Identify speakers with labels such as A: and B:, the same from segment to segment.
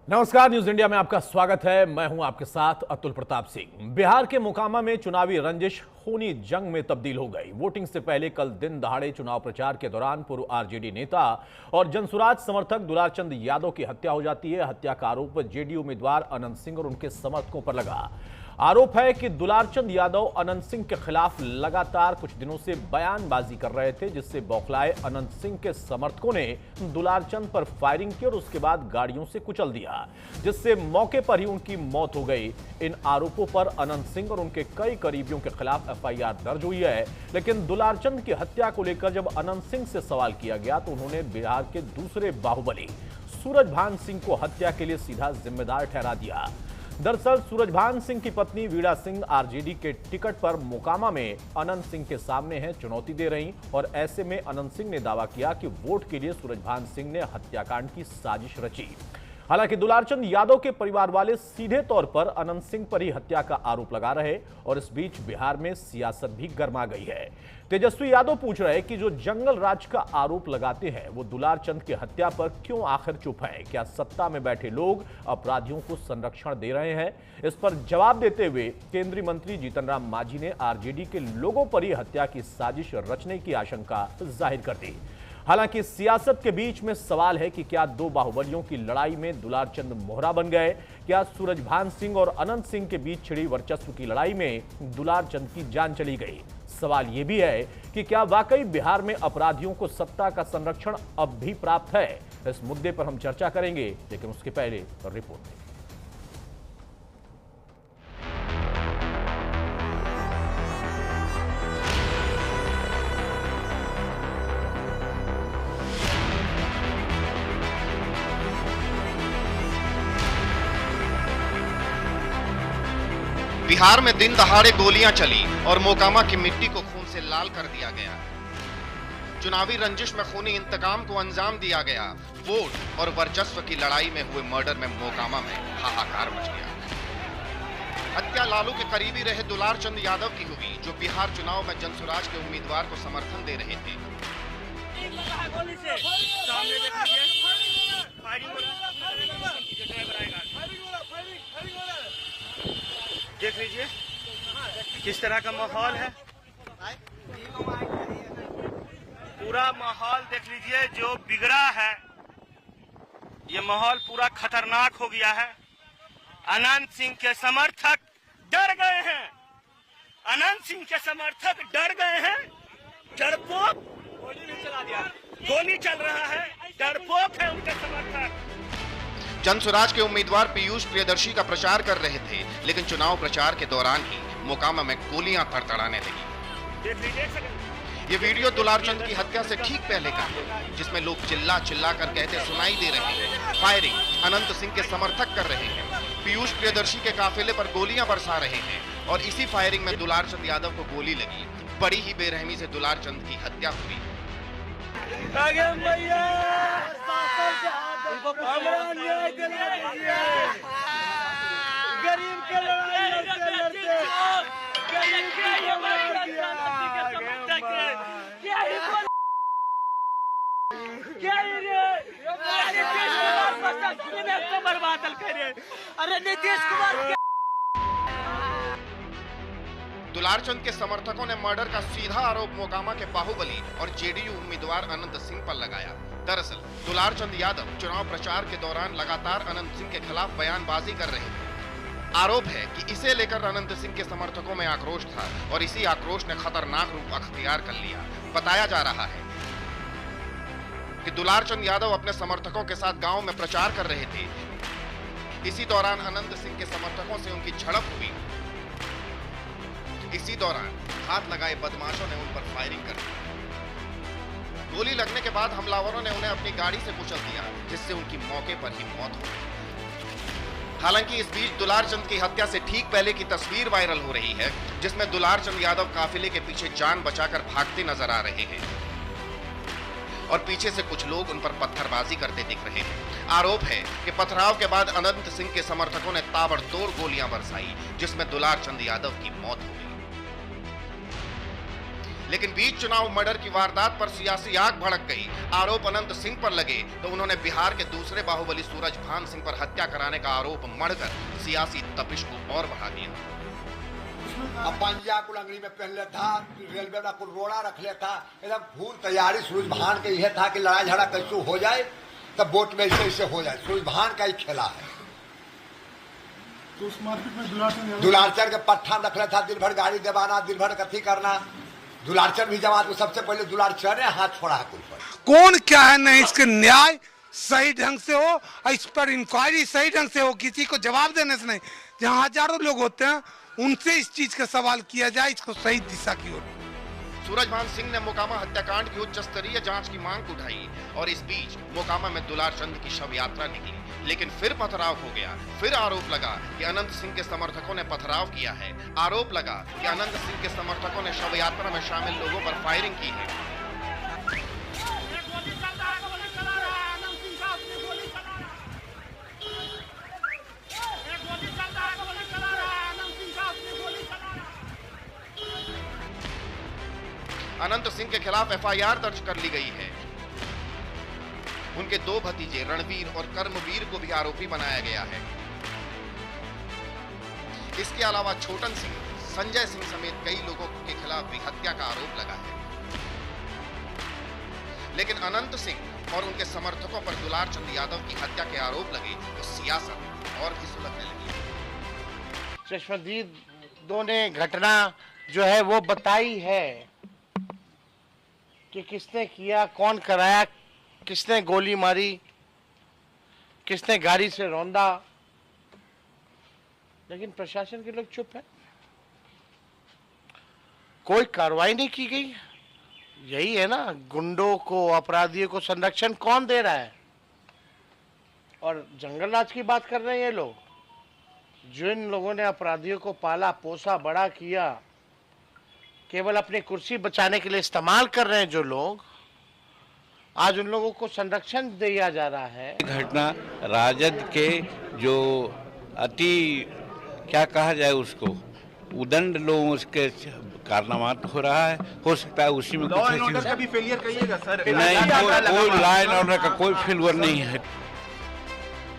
A: नमस्कार, news India में आपका स्वागत है। मैं हूं आपके साथ अतुल प्रताप सिंह। बिहार के मोकामा में चुनावी रंजिश खूनी जंग में तब्दील हो गई। वोटिंग से पहले कल दिन दहाड़े चुनाव प्रचार के दौरान पूर्व आरजेडी नेता और जनसुराज समर्थक दुलारचंद यादव की हत्या हो जाती है। हत्या का आरोप जेडीयू उम्मीदवार अनंत सिंह और उनके समर्थकों पर लगा। आरोप है कि दुलारचंद यादव अनंत सिंह के खिलाफ लगातार कुछ दिनों से बयानबाजी कर रहे थे, जिससे बौखलाए अनंत सिंह के समर्थकों ने दुलारचंद पर फायरिंग की और उसके बाद गाड़ियों से कुचल दिया, जिससे मौके पर ही उनकी मौत हो गई। इन आरोपों पर अनंत सिंह और उनके कई करीबियों के खिलाफ एफआईआर दर्ज हुई है। लेकिन दुलारचंद की हत्या को लेकर जब अनंत सिंह से सवाल किया गया तो उन्होंने बिहार के दूसरे बाहुबली सूरजभान सिंह को हत्या के लिए सीधा जिम्मेदार ठहरा दिया। दरअसल सूरजभान सिंह की पत्नी वीणा सिंह आरजेडी के टिकट पर मोकामा में अनंत सिंह के सामने हैं, चुनौती दे रही और ऐसे में अनंत सिंह ने दावा किया कि वोट के लिए सूरजभान सिंह ने हत्याकांड की साजिश रची। हालांकि दुलारचंद यादव के परिवार वाले सीधे तौर पर अनंत सिंह पर ही हत्या का आरोप लगा रहे और इस बीच बिहार में सियासत भी गर्मा गई है। तेजस्वी यादव पूछ रहे कि जो जंगल राज का आरोप लगाते हैं वो दुलारचंद की हत्या पर क्यों आखिर चुप है? क्या सत्ता में बैठे लोग अपराधियों को संरक्षण दे रहे हैं? इस पर जवाब देते हुए केंद्रीय मंत्री जीतन राम मांझी ने आरजेडी के लोगों पर ही हत्या की साजिश रचने की आशंका जाहिर कर दी। हालांकि सियासत के बीच में सवाल है कि क्या दो बाहुबलियों की लड़ाई में दुलारचंद मोहरा बन गए? क्या सूरजभान सिंह और अनंत सिंह के बीच छिड़ी वर्चस्व की लड़ाई में दुलारचंद की जान चली गई? सवाल यह भी है कि क्या वाकई बिहार में अपराधियों को सत्ता का संरक्षण अब भी प्राप्त है? इस मुद्दे पर हम चर्चा करेंगे, लेकिन उसके पहले रिपोर्ट।
B: बिहार में दिन दहाड़े गोलियां चली और मोकामा की मिट्टी को खून से लाल कर दिया गया। चुनावी रंजिश में खूनी इंतकाम को अंजाम दिया गया। वोट और वर्चस्व की लड़ाई में हुए मर्डर में मोकामा में हाहाकार मच गया। हत्या लालू के करीबी रहे दुलारचंद यादव की हुई, जो बिहार चुनाव में जनसुराज के उम्मीदवार को समर्थन दे रहे थे।
C: देख लीजिए किस तरह का माहौल है, पूरा माहौल देख लीजिए जो बिगड़ा है। ये माहौल पूरा खतरनाक हो गया है। अनंत सिंह के समर्थक डर गए हैं। अनंत सिंह के समर्थक डर गए हैं। डरपोक गोली भी चला दिया, गोली चल रहा है। डरपोक है उनके समर्थक।
B: जनसुराज के उम्मीदवार पीयूष प्रियदर्शी का प्रचार कर रहे थे, लेकिन चुनाव प्रचार के दौरान ही मोकामा में गोलियां तड़तड़ाने लगी। ये वीडियो दुलारचंद की हत्या से ठीक पहले का है, जिसमें लोग चिल्ला चिल्ला कर कहते सुनाई दे रहे हैं। फायरिंग अनंत सिंह के समर्थक कर रहे हैं। पीयूष प्रियदर्शी के काफिले पर गोलियां बरसा रहे हैं और इसी फायरिंग में दुलारचंद यादव को गोली लगी। बड़ी ही बेरहमी से दुलारचंद की हत्या हुई।
C: गरीब के लड़ाई अरे नीतीश कुमार।
B: दुलारचंद के समर्थकों ने मर्डर का सीधा आरोप मोकामा के बाहुबली और जेडीयू उम्मीदवार अनंत सिंह पर लगाया। दरअसल दुलारचंद यादव चुनाव प्रचार के दौरान लगातार अनंत सिंह के खिलाफ बयानबाजी कर रहे थे। आरोप है कि इसे लेकर अनंत सिंह के समर्थकों में आक्रोश था और इसी आक्रोश ने खतरनाक रूप अख्तियार कर लिया। बताया जा रहा है कि दुलारचंद यादव अपने समर्थकों के साथ गांव में प्रचार कर रहे थे। इसी दौरान अनंत सिंह के समर्थकों से उनकी झड़प हुई। इसी दौरान हाथ लगाए बदमाशों ने उन पर फायरिंग कर दी। गोली लगने के बाद हमलावरों ने उन्हें अपनी गाड़ी से कुचल दिया, जिससे उनकी मौके पर ही मौत हो गई। हालांकि इस बीच दुलारचंद की हत्या से ठीक पहले की तस्वीर वायरल हो रही है, जिसमें दुलारचंद यादव काफिले के पीछे जान बचाकर भागते नजर आ रहे हैं और पीछे से कुछ लोग उन पर पत्थरबाजी करते दिख रहे हैं। आरोप है कि पथराव के बाद अनंत सिंह के समर्थकों ने ताबड़तोड़ गोलियां बरसाई, जिसमें दुलारचंद यादव की मौत हो गई। लेकिन बीच चुनाव मर्डर की वारदात पर सियासी आग भड़क गई। आरोप अनंत सिंह पर लगे तो उन्होंने बिहार के दूसरे बाहुबली सूरज भान सिंह पर हत्या कराने का आरोप मढ़कर सियासी तपिश को और बढ़ा दिया।
D: अब पंजा को लंगड़ी में पहन लेता, रेलवे में कुल रोड़ा रख लेता, एकदम फूल तैयारी सूरज भान के यह था कि लड़ाई झगड़ा कैसे हो जाए तब वोट में ऐसे हो जाए। सूरज भान का ही खेला है।
E: तो उस मार्केट में
D: दुलारचंद के पट्ठा रख लेता, दिन भर गाड़ी दबाना, दिन भर कथी करना। दुलारचंद भी जमात को सबसे पहले दुलारचंद ने हाथ छोड़ा है कुल पर।
F: कौन क्या है नहीं, इसके न्याय सही ढंग से हो और इस पर इंक्वायरी सही ढंग से हो, किसी को जवाब देने से नहीं। जहाँ हजारों लोग होते हैं उनसे इस चीज का सवाल किया जाए, इसको सही दिशा की ओर।
B: सूरज भान सिंह ने मोकामा हत्याकांड की उच्च स्तरीय जांच की मांग उठाई और इस बीच मोकामा में दुलारचंद की शव यात्रा निकली, लेकिन फिर पथराव हो गया। फिर आरोप लगा कि अनंत सिंह के समर्थकों ने पथराव किया है। आरोप लगा कि अनंत सिंह के समर्थकों ने शव यात्रा में शामिल लोगों पर फायरिंग की है। अनंत सिंह के खिलाफ एफआईआर दर्ज कर ली गई है। उनके दो भतीजे रणवीर और कर्मवीर को भी आरोपी बनाया गया है। इसके अलावा छोटन सिंह, संजय सिंह समेत कई लोगों के खिलाफ भी हत्या का आरोप लगा है। लेकिन अनंत सिंह और उनके समर्थकों पर दुलारचंद यादव की हत्या के आरोप लगे तो सियासत और भी सुलझने लगी।
G: चश्मदीदों ने घटना जो है वो बताई है कि किसने किया, कौन कराया, किसने गोली मारी, किसने गाड़ी से रौंदा, लेकिन प्रशासन के लोग चुप है। कोई कार्रवाई नहीं की गई। यही है ना, गुंडों को, अपराधियों को संरक्षण कौन दे रहा है? और जंगल राज की बात कर रहे हैं ये लोग। जिन लोगों ने अपराधियों को पाला पोसा बड़ा किया, केवल अपनी कुर्सी बचाने के लिए इस्तेमाल कर रहे हैं जो लोग, आज उन लोगों को संरक्षण दिया जा रहा है।
H: घटना राजद के जो अति क्या कहा जाए उसको उदंड लोगों उसके कारनामा हो रहा है। हो सकता है उसी में कुछ
C: ऑर्डर का भी फेलियर कहिएगा सर।
H: नहीं, कोई लॉ एंड ऑर्डर का कोई फेलियर नहीं है।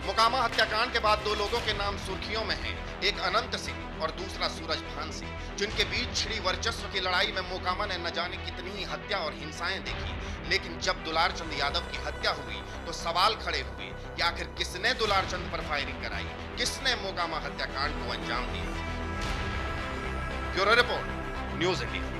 B: मोकामा हत्याकांड के बाद दो लोगों के नाम सुर्खियों में हैं, एक अनंत सिंह और दूसरा सूरज भान सिंह, जिनके बीच छिड़ी वर्चस्व की लड़ाई में मोकामा ने न जाने कितनी ही हत्या और हिंसाएं देखी। लेकिन जब दुलारचंद यादव की हत्या हुई तो सवाल खड़े हुए कि आखिर किसने दुलारचंद पर फायरिंग कराई, किसने मोकामा हत्याकांड को अंजाम दिया। Bureau report, news India.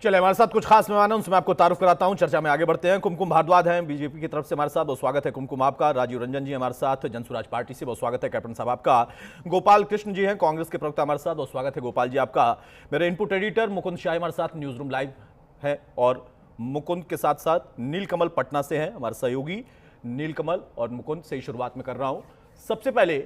A: चलिए, हमारे साथ कुछ खास मेहमान हैं, उनसे मैं आपको तारुफ कराता हूं। चर्चा में आगे बढ़ते हैं। कुमकुम भारद्वाज हैं बीजेपी की तरफ से हमारे साथ, बहुत स्वागत है कुमकुम आपका। राजीव रंजन जी हमारे साथ जनसुराज पार्टी से, बहुत स्वागत है कैप्टन साहब आपका। गोपाल कृष्ण जी हैं कांग्रेस के प्रवक्ता हमारे साथ, बहुत स्वागत है गोपाल जी आपका। मेरे इनपुट एडिटर मुकुंद शाह हमारे साथ न्यूज रूम लाइव है, और मुकुंद के साथ साथ नीलकमल पटना से हैं हमारे सहयोगी। नीलकमल और मुकुंद से ही शुरुआत में कर रहा हूं। सबसे पहले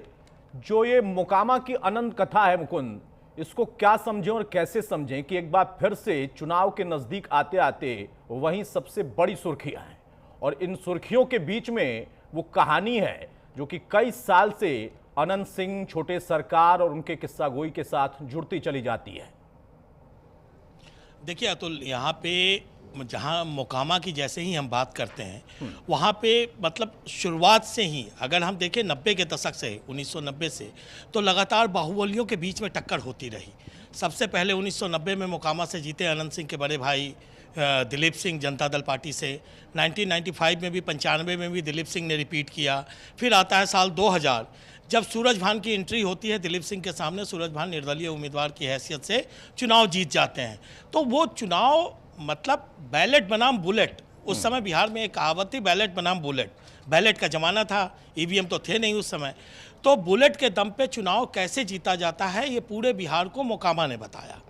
A: जो ये मोकामा की अनंत कथा है मुकुंद, इसको क्या समझें और कैसे समझें कि एक बार फिर से चुनाव के नजदीक आते आते वहीं सबसे बड़ी सुर्खियां हैं, और इन सुर्खियों के बीच में वो कहानी है जो कि कई साल से अनंत सिंह, छोटे सरकार और उनके किस्सा गोई के साथ जुड़ती चली जाती है।
I: देखिए अतुल, यहाँ पे जहाँ मोकामा की जैसे ही हम बात करते हैं वहाँ पे मतलब शुरुआत से ही अगर हम देखें 90 के दशक से, 1990 से, तो लगातार बाहुबलियों के बीच में टक्कर होती रही। सबसे पहले 1990 में मोकामा से जीते अनंत सिंह के बड़े भाई दिलीप सिंह जनता दल पार्टी से। 1995 में भी, 95 में भी दिलीप सिंह ने रिपीट किया। फिर आता है साल 2000 जब सूरज भान की एंट्री होती है दिलीप सिंह के सामने। सूरज भान निर्दलीय उम्मीदवार की हैसियत से चुनाव जीत जाते हैं। तो वो चुनाव मतलब बैलेट बनाम बुलेट, उस समय बिहार में एक कहावत थी, बैलेट बनाम बुलेट। बैलेट का ज़माना था, ईवीएम तो थे नहीं उस समय। तो बुलेट के दम पे चुनाव कैसे जीता जाता है ये पूरे बिहार को मोकामा ने बताया।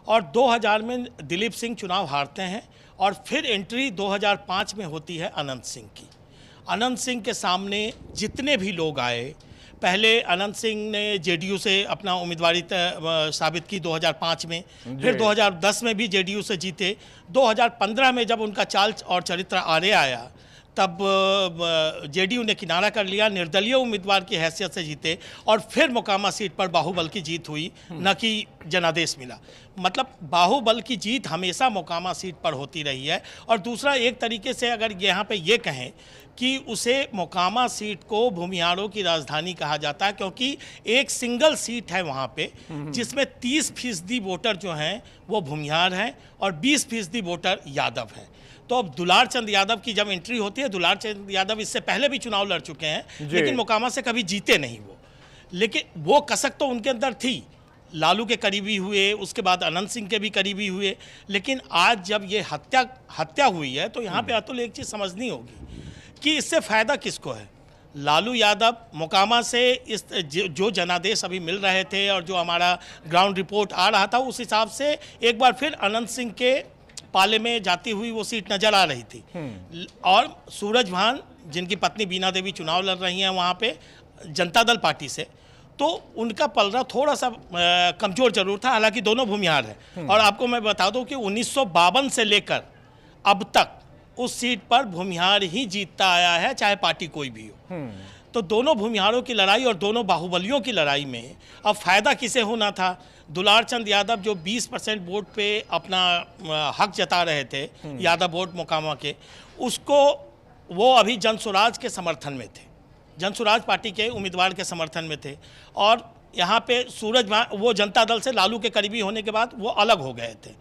I: और 2000 में दिलीप सिंह चुनाव हारते हैं और फिर एंट्री 2005 में होती है अनंत सिंह की। अनंत सिंह के सामने जितने भी लोग आए, पहले अनंत सिंह ने जेडीयू से अपना उम्मीदवारी साबित की 2005 में, फिर 2010 में भी जेडीयू से जीते। 2015 में जब उनका चाल और चरित्र आड़े आया तब जेडीयू ने किनारा कर लिया, निर्दलीय उम्मीदवार की हैसियत से जीते और फिर मोकामा सीट पर बाहुबल की जीत हुई, न कि जनादेश मिला। मतलब बाहुबल की जीत हमेशा मोकामा सीट पर होती रही है। और दूसरा, एक तरीके से अगर यहाँ पे ये कहें कि उसे मोकामा सीट को भूमिहारों की राजधानी कहा जाता है, क्योंकि एक सिंगल सीट है वहाँ पे जिसमें 30% वोटर जो हैं वो भूमिहार हैं और 20% वोटर यादव हैं। तो अब दुलार चंद यादव की जब एंट्री होती है, दुलार चंद यादव इससे पहले भी चुनाव लड़ चुके हैं लेकिन मोकामा से कभी जीते नहीं वो, लेकिन वो कसक तो उनके अंदर थी। लालू के करीबी हुए, उसके बाद अनंत सिंह के भी करीबी हुए, लेकिन आज जब ये हत्या हुई है तो यहाँ पे अतुल एक चीज़ समझनी होगी कि इससे फ़ायदा किसको है। लालू यादव मोकामा से इस जो जनादेश अभी मिल रहे थे और जो हमारा ग्राउंड रिपोर्ट आ रहा था, उस हिसाब से एक बार फिर अनंत सिंह के पाले में जाती हुई वो सीट नजर आ रही थी। और सूरज भान, जिनकी पत्नी बीना देवी चुनाव लड़ रही हैं वहाँ पे जनता दल पार्टी से, तो उनका पलड़ा थोड़ा सा कमजोर जरूर था, हालांकि दोनों भूमिहार हैं। और आपको मैं बता दूं कि 1952 से लेकर अब तक उस सीट पर भूमिहार ही जीतता आया है, चाहे पार्टी कोई भी हो। तो दोनों भूमिहारों की लड़ाई और दोनों बाहुबलियों की लड़ाई में अब फायदा किसे होना था। दुलार चंद यादव जो 20% वोट पे अपना हक जता रहे थे, यादव वोट मोकामा के, उसको वो अभी जनसुराज के समर्थन में थे, जनसुराज पार्टी के उम्मीदवार के समर्थन में थे। और यहाँ पे सूरज वो जनता दल से लालू के करीबी होने के बाद वो अलग हो गए थे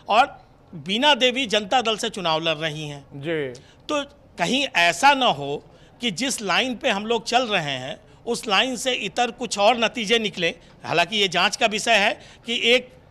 I: और बीना देवी जनता दल से चुनाव लड़ रही हैं जी। तो कहीं ऐसा ना हो कि जिस लाइन पे हम लोग चल रहे हैं उस लाइन से इतर कुछ और नतीजे निकले। हालांकि ये जांच का विषय है कि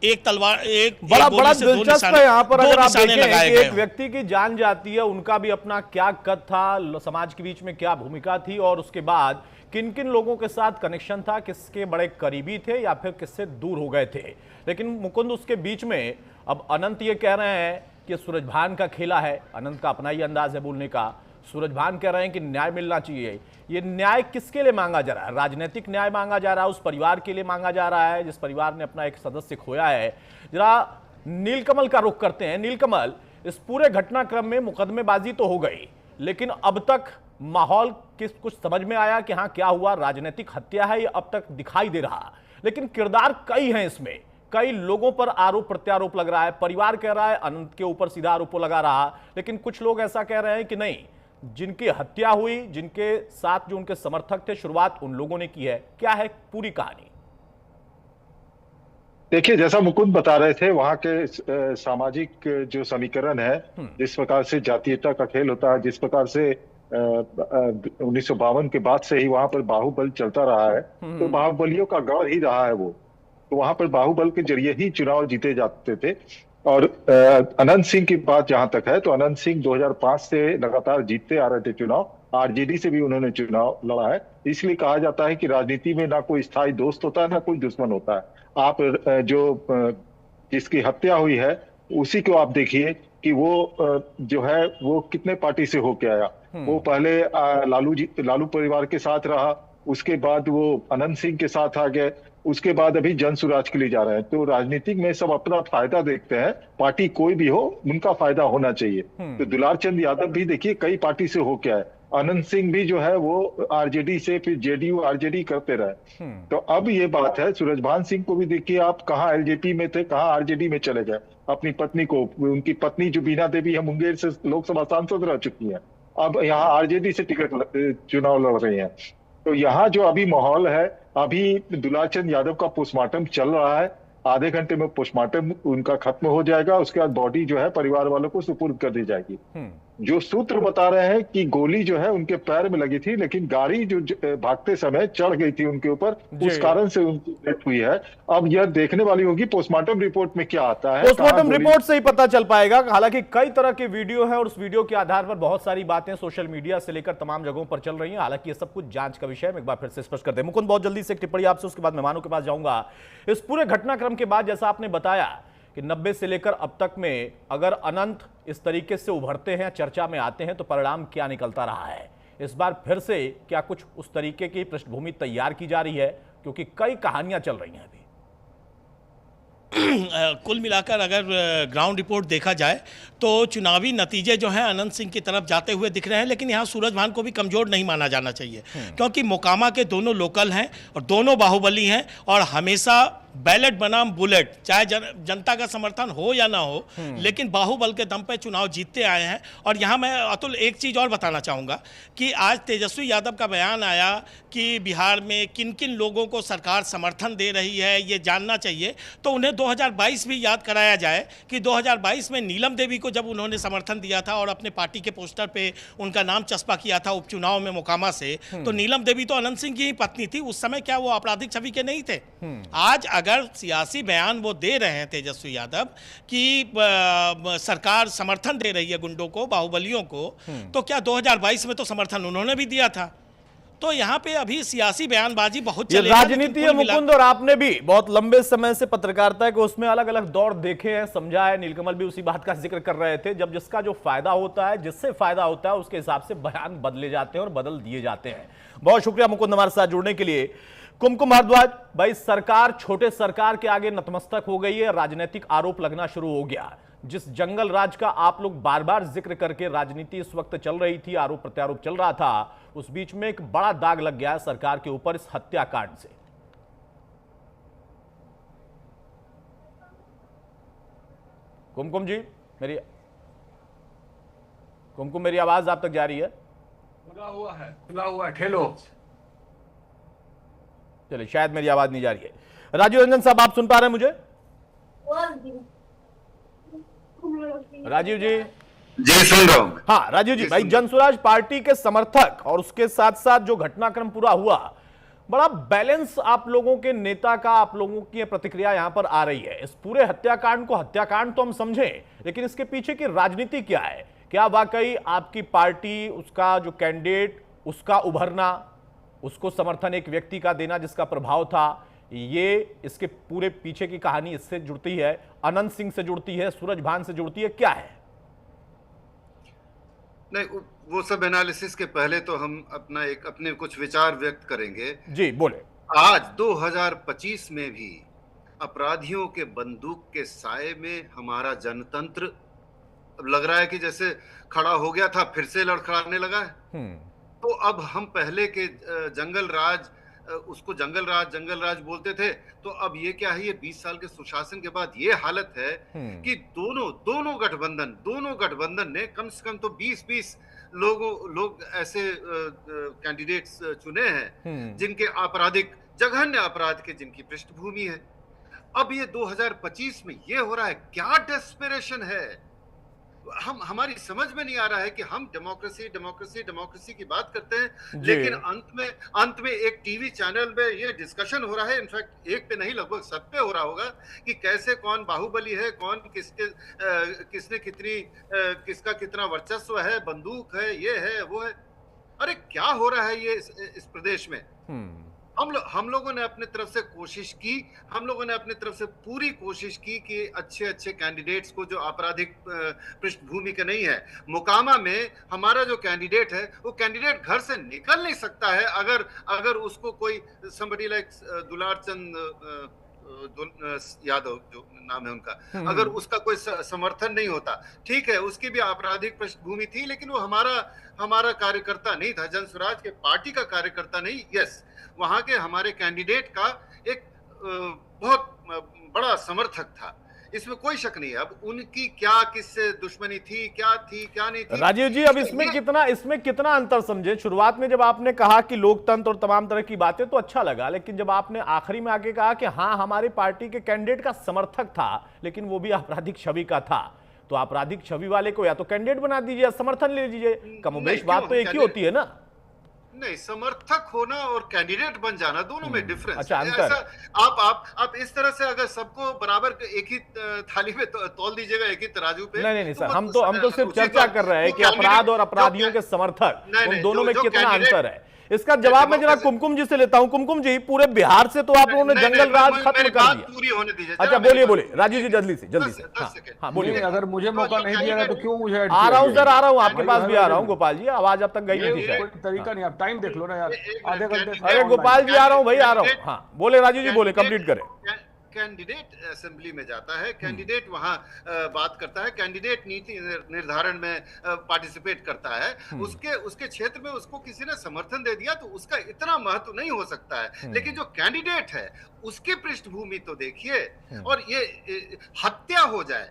I: एक तलवार एक
A: बड़ा दिलचस्प है यहाँ पर अगर आप देखें कि एक
I: गए
A: व्यक्ति की जान जाती है, उनका भी अपना क्या कद था, समाज के बीच में क्या भूमिका थी और उसके बाद किन किन लोगों के साथ कनेक्शन था, किसके बड़े करीबी थे या फिर किससे दूर हो गए थे। लेकिन मुकुंद, उसके बीच में अब अनंत ये कह रहे हैं कि सूरज भान का खेला है, अनंत का अपना ही अंदाज है बोलने का। सूरज भान कह रहे हैं कि न्याय मिलना चाहिए। ये न्याय किसके लिए मांगा जा रहा है? राजनीतिक न्याय मांगा जा रहा है, उस परिवार के लिए मांगा जा रहा है जिस परिवार ने अपना एक सदस्य खोया है। जरा नीलकमल का रुख करते हैं। नीलकमल, इस पूरे घटनाक्रम में मुकदमेबाजी तो हो गई, लेकिन अब तक माहौल कुछ समझ में आया कि हाँ क्या हुआ? राजनीतिक हत्या है ये अब तक दिखाई दे रहा, लेकिन किरदार कई हैं इसमें, कई लोगों पर आरोप प्रत्यारोप लग रहा है। परिवार कह रहा है अनंत के ऊपर सीधा आरोप लगा रहा, लेकिन कुछ लोग ऐसा कह रहे हैं कि नहीं, जिनकी हत्या हुई, जिनके साथ जो उनके समर्थक थे, शुरुआत उन लोगों ने की है। क्या है पूरी कहानी?
E: देखिए, जैसा मुकुंद बता रहे थे, वहां के सामाजिक जो समीकरण है, जिस प्रकार से जातीयता का खेल होता है, जिस प्रकार से 1952 के बाद से ही वहां पर बाहुबल चलता रहा है, तो बाहुबलियों का गढ़ ही रहा है वो। तो वहां पर बाहुबल के जरिए ही चुनाव जीते जाते थे। और अनंत सिंह की बात जहां तक है, तो अनंत सिंह 2005 से लगातार जीतते आ रहे थे चुनाव, आरजेडी से भी उन्होंने चुनाव लड़ा है। इसलिए कहा जाता है कि राजनीति में ना कोई स्थायी दोस्त होता है, ना कोई दुश्मन होता है। आप जिसकी हत्या हुई है उसी को आप देखिए कि वो जो है वो कितने पार्टी से होके आया। वो पहले लालू परिवार के साथ रहा, उसके बाद वो अनंत सिंह के साथ आ गए, उसके बाद अभी जनसुराज के लिए जा रहे हैं। तो राजनीतिक में सब अपना फायदा देखते हैं, पार्टी कोई भी हो उनका फायदा होना चाहिए। तो दुलार चंद यादव भी देखिए कई पार्टी से होके आए, अनंत सिंह भी जो है वो आरजेडी से, फिर जेडीयू आरजेडी करते रहे। तो अब ये बात है, सूरजभान सिंह को भी देखिए आप, कहाँ एलजेपी में थे, कहाँ आरजेडी में चले गए। अपनी पत्नी को, उनकी पत्नी जो बीना देवी है मुंगेर से लोकसभा सांसद रह चुकी है, अब यहाँ आरजेडी से टिकट चुनाव लड़ रही है। तो यहाँ जो अभी माहौल है, अभी दुलार चंद यादव का पोस्टमार्टम चल रहा है, आधे घंटे में पोस्टमार्टम उनका खत्म हो जाएगा, उसके बाद बॉडी जो है परिवार वालों को सुपुर्द कर दी जाएगी। जो सूत्र बता रहे हैं कि गोली जो है उनके पैर में लगी थी, लेकिन गाड़ी जो भागते समय चढ़ गई थी उनके ऊपर, उस कारण से उनकी डेथ हुई है। अब यह देखने वाली होगी पोस्टमार्टम रिपोर्ट में क्या आता है।
A: पोस्टमार्टम रिपोर्ट से ही पता चल पाएगा। हालांकि कई तरह के वीडियो है और उस वीडियो के आधार पर बहुत सारी बातें सोशल मीडिया से लेकर तमाम जगहों पर चल रही हैं। हालांकि ये सब कुछ जांच का विषय है। एक बार फिर से स्पष्ट कर दें मुकुंद, बहुत जल्दी से एक टिप्पणी आपसे, उसके बाद मेहमानों के पास जाऊंगा। इस पूरे घटनाक्रम के बाद जैसा आपने बताया कि 90 से लेकर अब तक में अगर अनंत इस तरीके से उभरते हैं, चर्चा में आते हैं, तो परिणाम क्या निकलता रहा है? इस बार फिर से क्या कुछ उस तरीके की पृष्ठभूमि तैयार की जा रही है? क्योंकि कई कहानियां चल रही हैं अभी।
I: कुल मिलाकर अगर ग्राउंड रिपोर्ट देखा जाए तो चुनावी नतीजे जो हैं अनंत सिंह की तरफ जाते हुए दिख रहे हैं, लेकिन यहाँ सूरजभान को भी कमज़ोर नहीं माना जाना चाहिए, क्योंकि मोकामा के दोनों लोकल हैं और दोनों बाहुबली हैं और हमेशा बैलेट बनाम बुलेट, चाहे जनता का समर्थन हो या ना हो, लेकिन बाहुबल के दम पे चुनाव जीतते आए हैं। और यहाँ मैं अतुल एक चीज़ और बताना चाहूँगा कि आज तेजस्वी यादव का बयान आया कि बिहार में किन किन लोगों को सरकार समर्थन दे रही है ये जानना चाहिए, तो उन्हें 2022 भी याद कराया जाए कि 2022 में नीलम देवी को जब उन्होंने समर्थन दिया था और अपने पार्टी के पोस्टर पे उनका नाम चस्पा किया था उपचुनाव में मोकामा से, तो नीलम देवी तो अनंत सिंह की ही पत्नी थी। उस समय क्या वो आपराधिक छवि के नहीं थे? आज अगर सियासी बयान वो दे रहे हैं तेजस्वी यादव कि सरकार समर्थन दे रही है गुंडों को, बाहुबलियों को, तो क्या 2022 में तो समर्थन उन्होंने भी दिया था? तो यहाँ पे अभी सियासी बयानबाजी बहुत चलेगी।
A: राजनीति है मुकुंद, और आपने भी बहुत लंबे समय से पत्रकारिता के उसमें अलग अलग दौर देखे हैं, समझा है। नीलकमल भी उसी बात का जिक्र कर रहे थे, जब जिसका जो फायदा होता है, जिससे फायदा होता है, उसके हिसाब से बयान बदले जाते हैं और बदल दिए जाते हैं। बहुत शुक्रिया मुकुंद हमारे साथ जुड़ने के लिए। कुमकुम भारद्वाज भाई, सरकार छोटे सरकार के आगे नतमस्तक हो गई है, राजनीतिक आरोप लगना शुरू हो गया। जिस जंगल राज का आप लोग बार बार जिक्र करके राजनीति इस वक्त चल रही थी, आरोप प्रत्यारोप चल रहा था, उस बीच में एक बड़ा दाग लग गया है सरकार के ऊपर इस हत्याकांड से। कुमकुम जी, मेरी आवाज आप तक जा रही है?
J: खुला हुआ है ठेलो।
A: चलिए, शायद मेरी आवाज नहीं जा रही है। राजीव रंजन साहब, आप सुन पा रहे हैं मुझे? राजीव जी?
J: जी सुन रहा हूं।
A: हाँ राजीव जी, भाई जनसुराज पार्टी के समर्थक और उसके साथ साथ जो घटनाक्रम पूरा हुआ, बड़ा बैलेंस आप लोगों के नेता का, आप लोगों की प्रतिक्रिया यहां पर आ रही है। इस पूरे हत्याकांड को हत्याकांड तो हम समझें, लेकिन इसके पीछे की राजनीति क्या है? क्या वाकई आपकी पार्टी, उसका जो कैंडिडेट, उसका उभरना, उसको समर्थन एक व्यक्ति का देना जिसका प्रभाव था, ये इसके पूरे पीछे की कहानी इससे जुड़ती है, अनंत सिंह से जुड़ती है, सूरजभान से जुड़ती है, क्या है?
J: नहीं, वो सब एनालिसिस के पहले तो हम अपने कुछ विचार व्यक्त करेंगे।
A: जी बोले।
J: आज 2025 में भी अपराधियों के बंदूक के साए में हमारा जनतंत्र लग रहा है कि जैसे खड़ा हो गया था, फिर से लड़खड़ाने लगा है। तो अब हम पहले के जंगल राज, उसको जंगल राज बोलते थे, तो अब ये क्या है, ये 20 साल के सुशासन के बाद ये हालत है कि दोनों गठबंधन ने कम से कम तो 20 लोग ऐसे कैंडिडेट्स चुने हैं जिनके आपराधिक, जघन्य अपराध के जिनकी पृष्ठभूमि है। अब ये 2025 में ये हो रहा है, क्या डेस्परेशन है? हमारी समझ में नहीं आ रहा है कि हम डेमोक्रेसी की बात करते हैं, लेकिन अंत में एक टीवी चैनल में ये डिस्कशन हो रहा है, इनफैक्ट एक पे नहीं लगभग सब पे हो रहा होगा कि कैसे कौन बाहुबली है, कौन किसने किसका कितना वर्चस्व है, बंदूक है, ये है वो है। अरे क्या हो रहा है ये इस प्रदेश में? हम लोगों ने अपने तरफ से कोशिश की, हम लोगों ने अपने तरफ से पूरी कोशिश की कि अच्छे कैंडिडेट्स को जो आपराधिक पृष्ठभूमि के नहीं है, मोकामा में हमारा जो कैंडिडेट है वो कैंडिडेट घर से निकल नहीं सकता है अगर उसको कोई somebody like दुलारचंद यादव जो नाम है उनका, अगर उसका कोई समर्थन नहीं होता, ठीक है, उसकी भी आपराधिक पृष्ठभूमि थी, लेकिन वो हमारा कार्यकर्ता नहीं था, जनसुराज के पार्टी का कार्यकर्ता नहीं। यस, वहां के हमारे कैंडिडेट का एक बहुत बड़ा समर्थक था, इसमें कोई शक नहीं है। अब उनकी क्या किससे दुश्मनी थी, क्या नहीं थी।
A: राजीव जी, अब इसमें कितना अंतर समझे? शुरुआत में जब आपने कहा कि लोकतंत्र और तमाम तरह की बातें तो अच्छा लगा, लेकिन जब आपने आखिरी में आके कहा कि हाँ हमारी पार्टी के कैंडिडेट का समर्थक था, लेकिन वो भी आपराधिक छवि का था, तो आपराधिक छवि वाले को या तो कैंडिडेट बना दीजिए या समर्थन ले लीजिए। कमोबेश बात तो एक ही होती है ना?
J: नहीं, समर्थक होना और कैंडिडेट बन जाना दोनों में डिफरेंस।
A: अच्छा, अंतर।
J: आप इस तरह से अगर सबको बराबर एक ही थाली में तौल दीजिएगा, एक ही तराजू पे।
A: नहीं सर, हम तो सिर्फ चर्चा कर रहे हैं कि अपराध और अपराधियों के समर्थक, उन दोनों में कितना अंतर है। इसका जवाब मैं जरा कुमकुम जी से लेता हूं। कुमकुम जी, पूरे बिहार से तो आप लोगों ने जंगल राज खत्म कर दिया।
J: पूरी होने दीजिए।
A: अच्छा बोलिए राजीव जी, जल्दी से। हाँ बोलिए।
K: अगर मुझे मौका नहीं दिया गया तो क्यों मुझे
A: आ रहा हूँ सर, आ रहा हूँ, आपके पास भी आ रहा हूँ। गोपाल जी, आवाज अब तक गई नहीं थी शायद।
K: तरीका नहीं, आप टाइम देख लो ना यार, आधे घंटे।
A: अरे गोपाल जी, आ रहा हूँ भाई, आ रहा हूँ। हाँ बोले राजीव जी, बोले, कंप्लीट करें।
J: कैंडिडेट असेंबली में जाता है, कैंडिडेट वहां बात करता है, कैंडिडेट नीति निर्धारण में पार्टिसिपेट करता है, उसके क्षेत्र में उसको किसी ने समर्थन दे दिया तो उसका इतना महत्व नहीं हो सकता है। लेकिन जो कैंडिडेट है उसके पृष्ठभूमि तो देखिए, और ये हत्या हो जाए,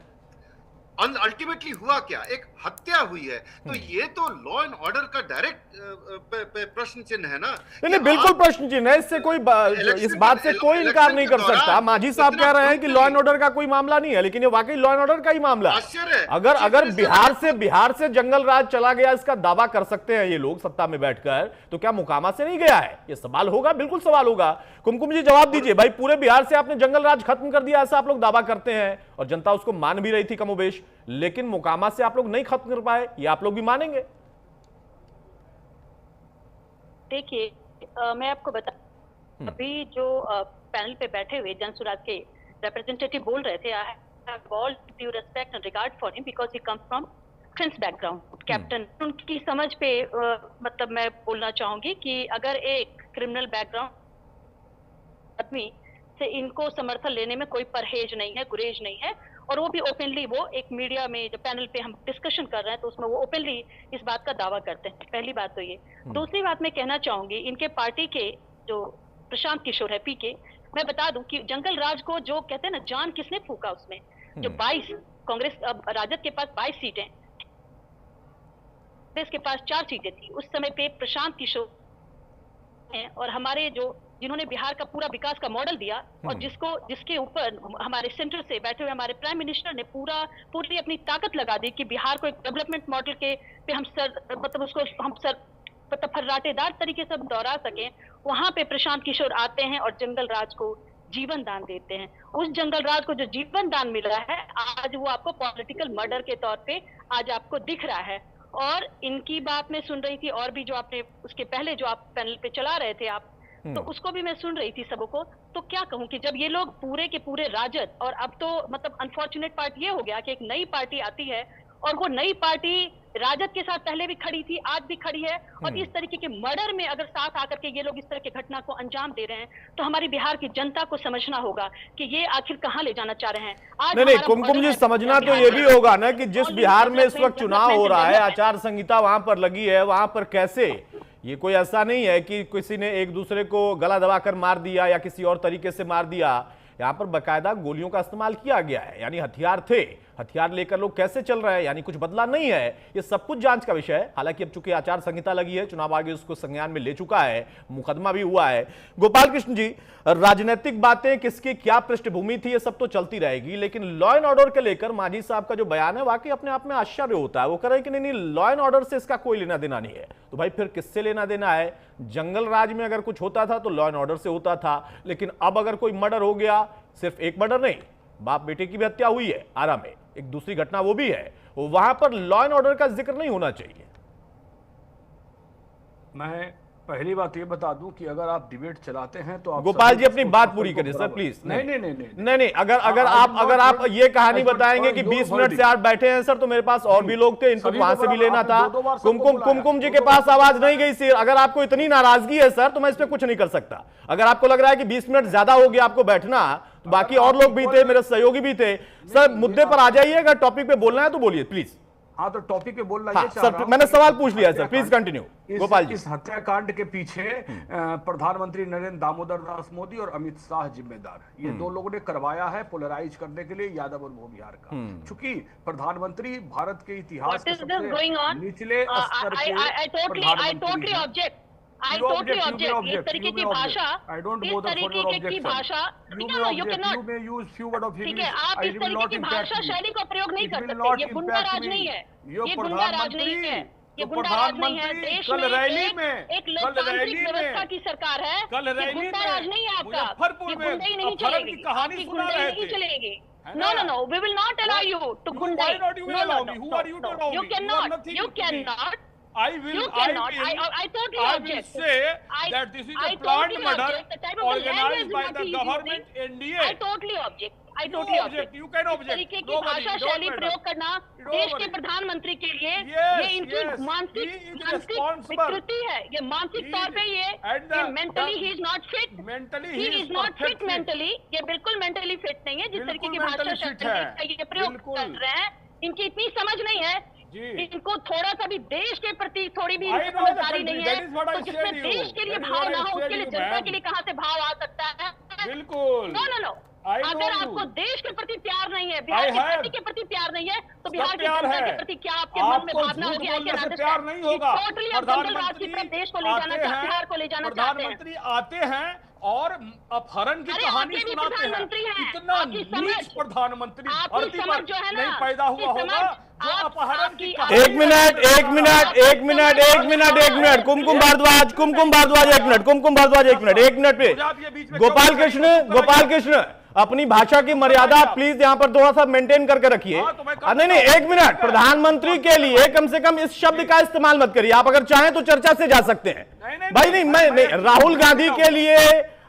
J: अल्टीमेटली हुआ क्या, एक हत्या हुई है, तो ये तो लॉ एंड ऑर्डर का डायरेक्ट प्रश्न चिन्ह है ना।
A: नहीं, बिल्कुल प्रश्न चिन्ह है, इससे कोई इस बात से कोई इनकार नहीं कर सकता। मांझी साहब कह रहे हैं कि लॉ एंड ऑर्डर का कोई मामला नहीं है, लेकिन ये वाकई लॉ एंड ऑर्डर का ही मामला है। अगर बिहार से जंगल राज चला गया, इसका दावा कर सकते हैं ये लोग सत्ता में बैठकर, तो क्या मोकामा से नहीं गया है? ये सवाल होगा, बिल्कुल सवाल होगा। कुमकुम जी जवाब दीजिए भाई, पूरे बिहार से आपने जंगल राज खत्म कर दिया, ऐसा आप लोग दावा करते हैं और जनता उसको मान भी रही थी कमोबेश, लेकिन मोकामा से आप लोग नहीं खत्म कर पाए, ये आप लोग भी मानेंगे?
L: देखिए, मैं आपको बता, अभी जो पैनल पे बैठे हुए जन सुराज के रिप्रेजेंटेटिव बोल रहे थे, I have all due respect and regard for him because he comes from defence background, captain. उनकी समझ पे मतलब मैं बोलना चाहूंगी कि अगर एक क्रिमिनल बैकग्राउंड आदमी से इनको समर्थन लेने में कोई परहेज नहीं है, गुरेज नहीं है, और वो भी ओपनली, वो एक मीडिया में जो पैनल पे हम डिस्कशन कर रहे हैं तो उसमें वो ओपनली इस बात का दावा करते हैं। पहली बात तो ये। दूसरी बात मैं कहना चाहूंगी, इनके पार्टी के जो प्रशांत किशोर है, पीके, मैं बता दूं कि जंगल राज को जो कहते हैं ना, जान किसने फूका उसमें, जो 22 कांग्रेस, अब राजद के पास 22 सीटें, कांग्रेस के पास 4 सीटें थी उस समय पे, प्रशांत किशोर हैं, और हमारे जो जिन्होंने बिहार का पूरा विकास का मॉडल दिया, और जिसके ऊपर हमारे सेंटर से बैठे हुए हमारे प्राइम मिनिस्टर ने पूरी अपनी ताकत लगा दी कि बिहार को एक डेवलपमेंट मॉडल के पे हम फर्राटेदार तरीके से दोहरा सकें। वहां पे प्रशांत किशोर आते हैं और जंगल राज को जीवन दान देते हैं। उस जंगल राज को जो जीवन दान मिल रहा है, आज वो आपको पॉलिटिकल मर्डर के तौर पे आज आपको दिख रहा है। और इनकी बात मैं सुन रही थी, और भी जो आपने उसके पहले जो आप पैनल पे चला रहे थे आप, तो उसको भी मैं सुन रही थी सबको। तो क्या कहूं कि जब ये लोग पूरे के पूरे राजद, और अब तो मतलब अनफॉर्चुनेट पार्ट ये हो गया कि एक नई पार्टी आती है, और वो नई पार्टी राजद के साथ पहले भी खड़ी थी, आज भी खड़ी है, और इस तरीके के मर्डर में अगर साथ आकर के ये लोग इस तरह की घटना को अंजाम दे रहे हैं, तो हमारी बिहार की जनता को समझना होगा कि ये आखिर कहाँ ले जाना चाह रहे हैं। आज
A: नहीं, कुमकुम जी, समझना तो ये भी होगा ना कि जिस बिहार में इस वक्त चुनाव हो रहा है, आचार संहिता वहां पर लगी है, वहां पर कैसे, ये कोई ऐसा नहीं है कि किसी ने एक दूसरे को गला दबाकर मार दिया या किसी और तरीके से मार दिया। यहां पर बकायदा गोलियों का इस्तेमाल किया गया है, यानी हथियार थे, हथियार लेकर लोग कैसे चल रहे हैं, यानी कुछ बदला नहीं है। ये सब कुछ जांच का विषय है। हालांकि अब चूंकि आचार संहिता लगी है, चुनाव आयोग उसको संज्ञान में ले चुका है, मुकदमा भी हुआ है। गोपाल कृष्ण जी, राजनीतिक बातें किसकी क्या पृष्ठभूमि थी, ये सब तो चलती रहेगी, लेकिन लॉ एंड ऑर्डर के लेकर मांझी साहब का जो बयान है, वाकई अपने आप में आश्चर्य होता है। वो कह रहे हैं कि नहीं, लॉ एंड ऑर्डर से इसका कोई लेना देना नहीं है। तो भाई फिर किससे लेना देना है? जंगल राज में अगर कुछ होता था तो लॉ एंड ऑर्डर से होता था, लेकिन अब अगर कोई मर्डर हो गया, सिर्फ एक मर्डर नहीं, बाप बेटे की भी हत्या हुई है आरा में, एक दूसरी घटना वो भी है, वहां पर लॉ एंड ऑर्डर का जिक्र नहीं होना चाहिए।
K: मैं पहली बात ये बता दूं कि अगर आप डिबेट चलाते हैं तो आप
A: गोपाल जी अपनी बात पूरी करिए सर प्लीज। नहीं, अगर आप ये कहानी बताएंगे कि 20 मिनट से आप बैठे हैं सर, तो मेरे पास और भी लोग थे, इनको वहां से भी लेना था। कुमकुम जी के पास आवाज नहीं गई सर। अगर आपको इतनी नाराजगी है सर, तो मैं इस पर कुछ नहीं कर सकता। अगर आपको लग रहा है कि 20 मिनट ज्यादा हो गया आपको बैठना, तो बाकी और लोग भी थे, मेरे सहयोगी भी थे। सर मुद्दे पर आ जाइए, अगर टॉपिक पे बोलना है तो बोलिए प्लीज।
K: हाँ, तो टॉपिक पे बोलना
A: हाँ, सर मैंने सवाल पूछ लिया sir, please continue. Gopal ji,
K: इस हत्याकांड के पीछे प्रधानमंत्री नरेंद्र दामोदर दास मोदी और अमित शाह जिम्मेदार है। ये दो लोगों ने करवाया है पोलराइज करने के लिए यादव और भूमिहार का। चूंकि प्रधानमंत्री भारत के इतिहास के सबसे निचले स्तर के
L: I totally object. इस तरीके की भाषा,
K: इस तरीके की भाषा,
L: ठीक है, you cannot, ठीक है, आप इस तरीके की भाषा शैली का प्रयोग नहीं कर सकते। ये गुंडा राज नहीं है, ये गुंडा राज नहीं है, ये गुंडा राज नहीं है। देश में एक लोकतांत्रिक व्यवस्था की सरकार है, ये गुंडा राज नहीं है आपका, ये गुंडई नहीं चलेगी, आपकी गुंडई नहीं चलेगी। No, we will not allow you to गुंडई। No, you cannot
M: I will say that this is a planned murder organized by the government NDA.
L: I totally object. I
M: You
L: totally
M: object.
L: object.
M: You can
L: इस
M: object.
L: तरीके की
M: Nobody.
L: भाषा
M: Don't
L: शैली
M: matter.
L: प्रयोग करना
M: Don't
L: देश के
M: worry.
L: प्रधानमंत्री के लिए
M: Yes,
L: ये इनकी
M: yes.
L: मानसिक
M: He is
L: मानसिक
M: responsible.
L: विकृति है। ये मानसिक तौर पे ये mentally he is not fit.
M: Mentally
L: he
M: he
L: is
M: is
L: not
M: perfect
L: fit
M: fit.
L: Mentally. ये बिल्कुल मेंटली फिट नहीं है। जिस तरीके की
M: बिल्कुल
L: भाषा
M: mentally fit
L: शैली
M: है।
L: का ये प्रयोग
M: बिल्कुल।
L: कर रहे हैं, इनकी इतनी समझ नहीं है। इनको थोड़ा सा भी देश के प्रति थोड़ी भी
M: I know the
L: समझदारी
M: country.
L: नहीं है।
M: That is what I
L: तो जिसमें
M: said you.
L: देश के लिए
M: That is
L: भाव
M: what I
L: ना हो,
M: said
L: उसके लिए
M: you,
L: जनता
M: ma'am.
L: के लिए कहाँ से भाव आ सकता है?
M: बिल्कुल।
L: नो
M: I know
L: अगर
M: you.
L: आपको देश के प्रति प्यार नहीं है, बिहार की धरती के प्रति प्यार नहीं है, तो बिहार की
M: प्यार
L: जनता
M: है।
L: के प्रति क्या आपके मन में
M: आपको
L: भावना
M: झूठ
L: होगी?
M: बोलने से प्यार नहीं होगा।
L: टोटली आप जंगल राज की तरफ देश को ले जाना
M: आते हैं,
L: बिहार को ले जाना चाहते हैं।
M: प्रधानमंत्री आते हैं और अपहरण की
L: अरे
M: कहानी
L: आपके भी
M: सुनाते हैं।
L: प्रधानमंत्री हैं।
M: इतना
L: आपकी
M: नीच
L: समझ-
M: प्रधानमंत्री
L: आपकी
M: धरती
L: समझ
M: पर
L: जो है ना,
M: नहीं पैदा हुआ
L: आपकी
M: होगा
L: समझ,
M: जो
L: आप-
M: अपहरण की
L: आपकी-
A: एक मिनट एक मिनट एक मिनट एक मिनट एक मिनट कुमकुम भारद्वाज एक मिनट कुमकुम भारद्वाज एक मिनट पे गोपाल कृष्ण अपनी भाषा की मर्यादा प्लीज यहाँ पर थोड़ा सा मेंटेन करके रखिए। नहीं नहीं एक मिनट, प्रधानमंत्री के लिए कम से कम इस शब्द का इस्तेमाल मत करिए। आप अगर चाहें तो चर्चा से जा सकते हैं। भाई नहीं मैं राहुल गांधी के लिए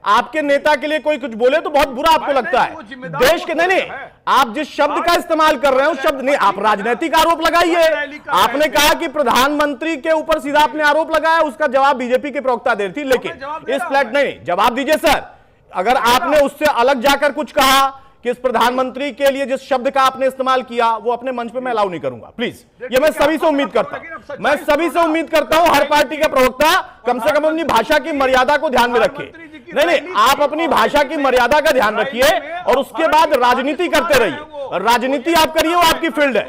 A: आपके नेता के लिए कोई कुछ बोले तो बहुत बुरा आपको लगता है। देश के नहीं आप जिस शब्द का इस्तेमाल कर रहे हो शब्द नहीं, आप राजनीतिक आरोप लगाइए। आपने कहा कि प्रधानमंत्री के ऊपर सीधा आपने आरोप लगाया, उसका जवाब बीजेपी के प्रवक्ता दे रही थी, लेकिन इस फ्लैट नहीं जवाब दीजिए सर। अगर आपने उससे अलग जाकर कुछ कहा कि इस प्रधानमंत्री के लिए जिस शब्द का आपने इस्तेमाल किया वो अपने मंच पे मैं अलाउ नहीं करूंगा प्लीज। ये मैं सभी से उम्मीद करता हूं, मैं सभी से उम्मीद करता हूं हर पार्टी का प्रवक्ता कम से कम अपनी भाषा की मर्यादा को ध्यान में रखे। नहीं आप अपनी भाषा की मर्यादा का ध्यान रखिए और उसके बाद राजनीति करते रहिए। राजनीति आप करिए, वो आपकी फील्ड है।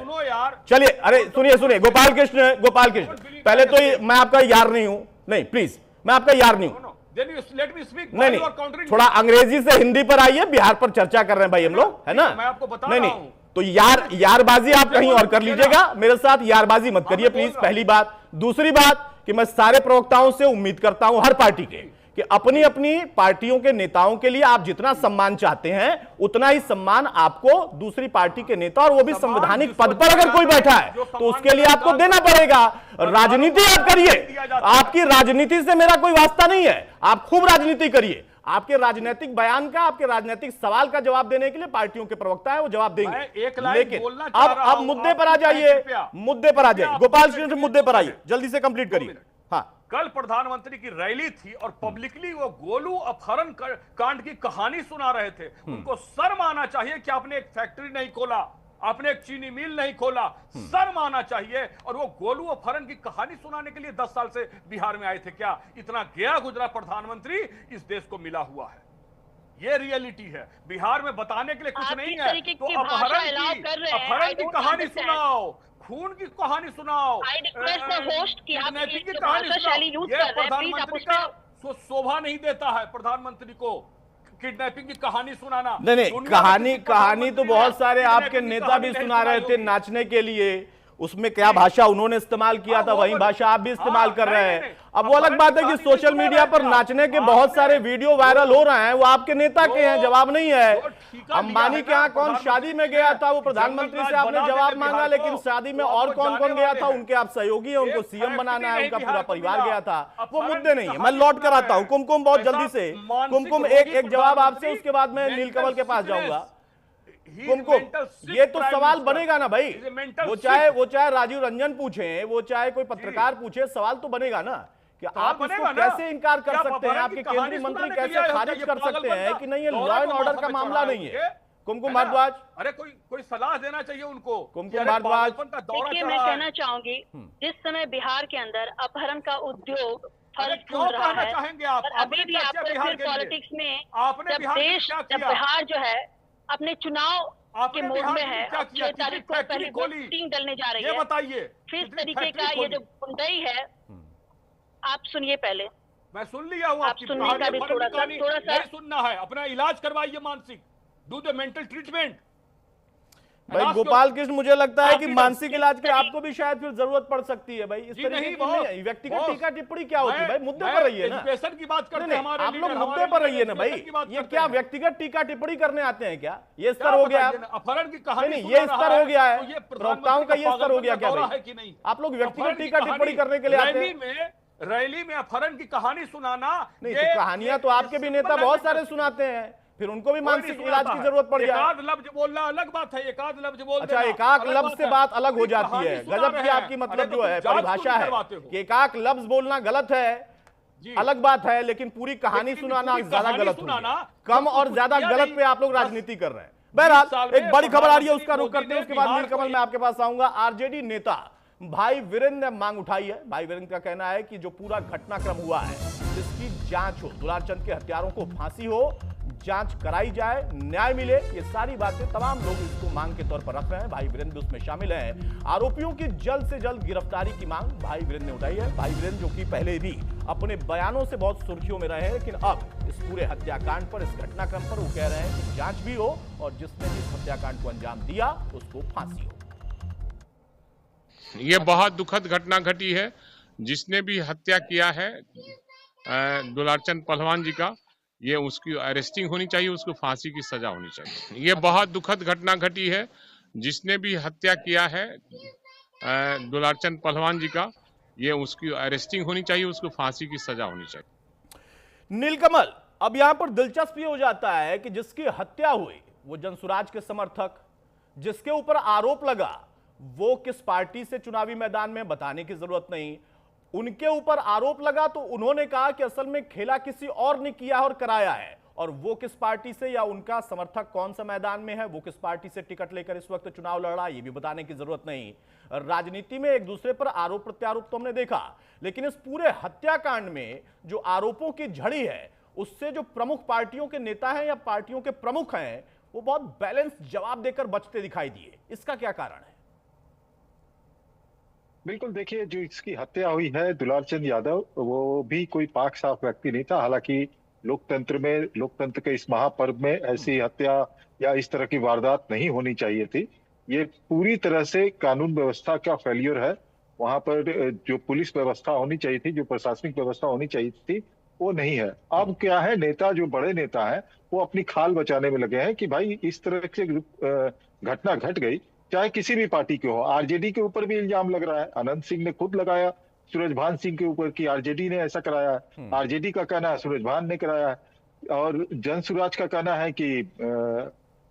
A: चलिए अरे सुनिए गोपाल कृष्ण पहले तो मैं आपका यार नहीं हूं, नहीं प्लीज मैं आपका यार नहीं हूं। नहीं थोड़ा अंग्रेजी से हिंदी पर आइए, बिहार पर चर्चा कर रहे हैं भाई हम लोग, है ना?
M: मैं आपको बता
A: नहीं
M: रहा
A: नहीं
M: हूं।
A: तो यारबाजी आप कहीं और कर लीजिएगा, मेरे साथ यारबाजी मत करिए प्लीज, पहली बात। दूसरी बात कि मैं सारे प्रवक्ताओं से उम्मीद करता हूं हर पार्टी के कि अपनी अपनी पार्टियों के नेताओं के लिए आप जितना सम्मान चाहते हैं उतना ही सम्मान आपको दूसरी पार्टी के नेता और वो भी संवैधानिक पद पर अगर कोई बैठा है तो उसके लिए आपको देना पड़ेगा। राजनीति आप करिए, आपकी राजनीति से मेरा कोई वास्ता नहीं है, आप खूब राजनीति करिए। आपके राजनीतिक बयान का, आपके राजनीतिक सवाल का जवाब देने के लिए पार्टियों के प्रवक्ता है, वो जवाब देंगे। लेकिन अब मुद्दे पर आ जाइए, मुद्दे पर आ जाइए। गोपाल कृष्ण मुद्दे पर आइए, जल्दी से कंप्लीट करिए। हाँ
M: कल प्रधानमंत्री की रैली थी और पब्लिकली वो गोलू अपहरण कांड की कहानी सुना रहे थे। उनको शर्म आना चाहिए कि आपने एक फैक्ट्री नहीं खोला, आपने एक चीनी मिल नहीं खोला, शर्म आना चाहिए। और वो गोलू अपहरण की कहानी सुनाने के लिए 10 साल से बिहार में आए थे क्या? इतना गया गुजरा प्रधानमंत्री इस देश को मिला हुआ है। ये रियलिटी है, बिहार में बताने के लिए कुछ नहीं है। तो अपहरण की कहानी सुनाओ, खून की कहानी सुनाओ, किडनैपिंग की कहानी सुनाओ। ये प्रधानमंत्री का शोभा नहीं देता है प्रधानमंत्री को किडनैपिंग की कहानी सुनाना।
A: नहीं कहानी तो बहुत सारे आपके नेता भी सुना रहे थे नाचने के लिए, उसमें क्या भाषा उन्होंने इस्तेमाल किया था वही भाषा आप भी इस्तेमाल कर रहे हैं। अब वो अलग बात है कि सोशल मीडिया पर नाचने के बहुत सारे वीडियो वायरल हो रहे हैं, वो आपके नेता के हैं, जवाब नहीं है। अंबानी के यहाँ कौन शादी में गया था, वो प्रधानमंत्री से आपने जवाब मांगा, लेकिन शादी में और कौन कौन गया था, उनके आप सहयोगी हैं, उनको सीएम बनाना है, उनका पूरा परिवार गया था, वो मुद्दे नहीं है। मैं लौट कर आता हूँ कुमकुम बहुत जल्दी से। कुमकुम एक जवाब आपसे, उसके बाद मैं नीलकमल के पास जाऊंगा। कुमकुम ये तो सवाल बनेगा ना भाई, वो चाहे राजीव रंजन पूछे, वो चाहे कोई पत्रकार पूछे, सवाल तो बनेगा ना कि आप इसको कैसे इनकार कर सकते हैं, आपके केंद्रीय मंत्री कैसे खारिज कर सकते हैं कि नहीं ये लॉ एंड ऑर्डर का मामला नहीं है। कुमकुम भारद्वाज,
M: अरे कोई सलाह देना चाहिए उनको।
A: कुमकुम भारद्वाज,
L: देखिए मैं कहना चाहूंगी, जिस समय बिहार के अंदर अपहरण का उद्योग फल फूल रहा है और अभी भी आपको पॉलिटिक्स में जब बिहार जो है अपने चुनाव के मोड में है, 6 तारीख को पहले वोटिंग डलने जा रही है,
M: बताइए
L: किस तरीके का ये जो गुंडई है, आप सुनिए पहले।
M: मैं सुन लिया हूँ,
L: आप सुनने का भी थोड़ा सा
M: सुनना है, अपना इलाज करवाइए मानसिक, डू द मेंटल ट्रीटमेंट।
A: भाई गोपाल कृष्ण, मुझे लगता है कि मानसिक इलाज के आपको भी शायद फिर जरूरत पड़ सकती है भाई। इस तरीके की नहीं, व्यक्तिगत टीका टिप्पणी क्या होती है भाई? मुद्दे पर रहिए ना,
M: एजुकेशन की बात करते हैं हमारे
A: आप लोग
M: लीडर,
A: मुद्दे पर रहिए ना भाई। ये क्या व्यक्तिगत टीका टिप्पणी करने आते हैं क्या? ये स्तर हो गया,
M: अपहरण की कहानी
A: नहीं ये स्तर हो गया है,
M: तो ये
A: प्रवक्ताओं का ये स्तर हो गया क्या भाई?
M: कि नहीं?
A: आप लोग व्यक्तिगत टीका टिप्पणी करने के लिए आते हैं।
M: रैली में अपहरण की कहानी सुनाना,
A: नहीं तो कहानियां तो आपके भी नेता बहुत सारे सुनाते हैं, फिर उनको भी मानसिक इलाज की जरूरत पड़ जाए।
M: एकाध लफ्ज बोलना अलग बात है, एकाध लफ्ज बोल
A: अच्छा, एकाक लफ्ज से बात अलग हो जाती है। गजब की आपकी मतलब जो है परिभाषा है कि एकाक लफ्ज बोलना गलत है, अलग बात है, लेकिन पूरी कहानी सुनाना ज्यादा गलत होगी। कम और ज्यादा गलत पे आप लोग राजनीति कर रहे हैं। बहरहाल एक बड़ी खबर आ रही है, उसका रुख करते हैं, उसके बाद नीलकमल मैं आपके पास आऊंगा। आरजेडी नेता भाई वीरेंद्र ने मांग उठाई है। भाई वीरेंद्र का कहना है कि जो पूरा घटनाक्रम हुआ है जिसकी जांच हो, दुलारचंद के हत्यारों को फांसी हो, जांच कराई जाए, न्याय मिले, ये सारी बातें तमाम लोग इसको मांग के तौर पर रख रहे हैं। भाई वीरेंद्र उसमें शामिल हैं। आरोपियों की जल्द से जल्द गिरफ्तारी की मांग भाई वीरेंद्र ने उठाई है। भाई वीरेंद्र जो कि पहले भी अपने बयानों से बहुत सुर्खियों में रहे हैं, लेकिन अब इस पूरे हत्याकांड पर, इस घटनाक्रम पर वो कह रहे हैं कि जांच भी हो और जिसने भी इस हत्याकांड को अंजाम दिया उसको फांसी हो।
N: ये बहुत दुखद घटना घटी है। जिसने भी हत्या किया है दुलारचंद पहलवान जी का, ये उसकी अरेस्टिंग होनी चाहिए, उसको फांसी की सजा होनी चाहिए। ये बहुत दुखद घटना घटी है। जिसने भी हत्या किया है दुलारचंद पहलवान जी का, ये उसकी अरेस्टिंग होनी चाहिए, उसको फांसी की सजा होनी चाहिए।
A: नीलकमल, अब यहां पर दिलचस्प हो जाता है कि जिसकी हत्या हुई वो जनसुराज के समर्थक, जिसके ऊपर आरोप लगा वो किस पार्टी से चुनावी मैदान में बताने की जरूरत नहीं, उनके ऊपर आरोप लगा तो उन्होंने कहा कि असल में खेला किसी और ने किया और कराया है, और वो किस पार्टी से या उनका समर्थक कौन सा मैदान में है, वो किस पार्टी से टिकट लेकर इस वक्त चुनाव लड़ रहा है, ये भी बताने की जरूरत नहीं। राजनीति में एक दूसरे पर आरोप प्रत्यारोप तो हमने देखा, लेकिन इस पूरे हत्याकांड में जो आरोपों की झड़ी है उससे जो प्रमुख पार्टियों के नेता हैं या पार्टियों के प्रमुख हैं वो बहुत बैलेंस जवाब देकर बचते दिखाई दिए। इसका क्या कारण है?
E: बिल्कुल, देखिए जो इसकी हत्या हुई है दुलारचंद यादव, वो भी कोई पाक साफ व्यक्ति नहीं था। हालांकि लोकतंत्र में, लोकतंत्र के इस महापर्व में ऐसी हत्या या इस तरह की वारदात नहीं होनी चाहिए थी। ये पूरी तरह से कानून व्यवस्था का फेलियर है। वहां पर जो पुलिस व्यवस्था होनी चाहिए थी, जो प्रशासनिक व्यवस्था होनी चाहिए थी, वो नहीं है। अब क्या है, नेता जो बड़े नेता हैं वो अपनी खाल बचाने में लगे हैं कि भाई इस तरह से घटना घट गई, चाहे किसी भी पार्टी के हो। आरजेडी के ऊपर भी इल्जाम लग रहा है, अनंत सिंह ने खुद लगाया सूरजभान सिंह के ऊपर कि आरजेडी ने ऐसा कराया है। आरजेडी का कहना है सूरजभान ने कराया है, और जनसुराज का कहना है कि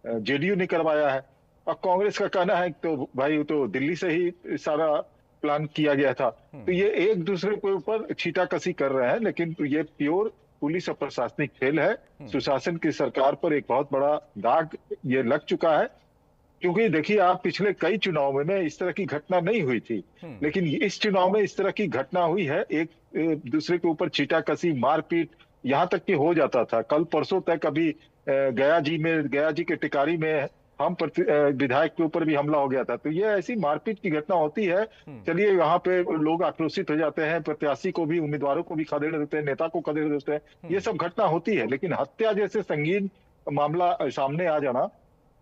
E: जेडीयू ने करवाया है, और कांग्रेस का कहना है तो भाई तो दिल्ली से ही सारा प्लान किया गया था। तो ये एक दूसरे के ऊपर छीटाकसी कर रहे हैं, लेकिन तो ये प्योर पुलिस और प्रशासनिक खेल है। सुशासन की सरकार पर एक बहुत बड़ा दाग ये लग चुका है, क्योंकि देखिए आप पिछले कई चुनाव में इस तरह की घटना नहीं हुई थी, लेकिन इस चुनाव में इस तरह की घटना हुई है। एक दूसरे के ऊपर छीटाकसी, मारपीट, यहाँ तक कि हो जाता था। कल परसों तक अभी गया जी के टिकारी में हम विधायक के ऊपर भी हमला हो गया था। तो ये ऐसी मारपीट की घटना होती है। चलिए यहाँ पे लोग आक्रोशित हो जाते हैं, प्रत्याशी को भी, उम्मीदवारों को भी खदेड़ देते हैं, नेता को खदेड़ देते हैं, ये सब घटना होती है। लेकिन हत्या जैसे संगीन मामला सामने आ जाना,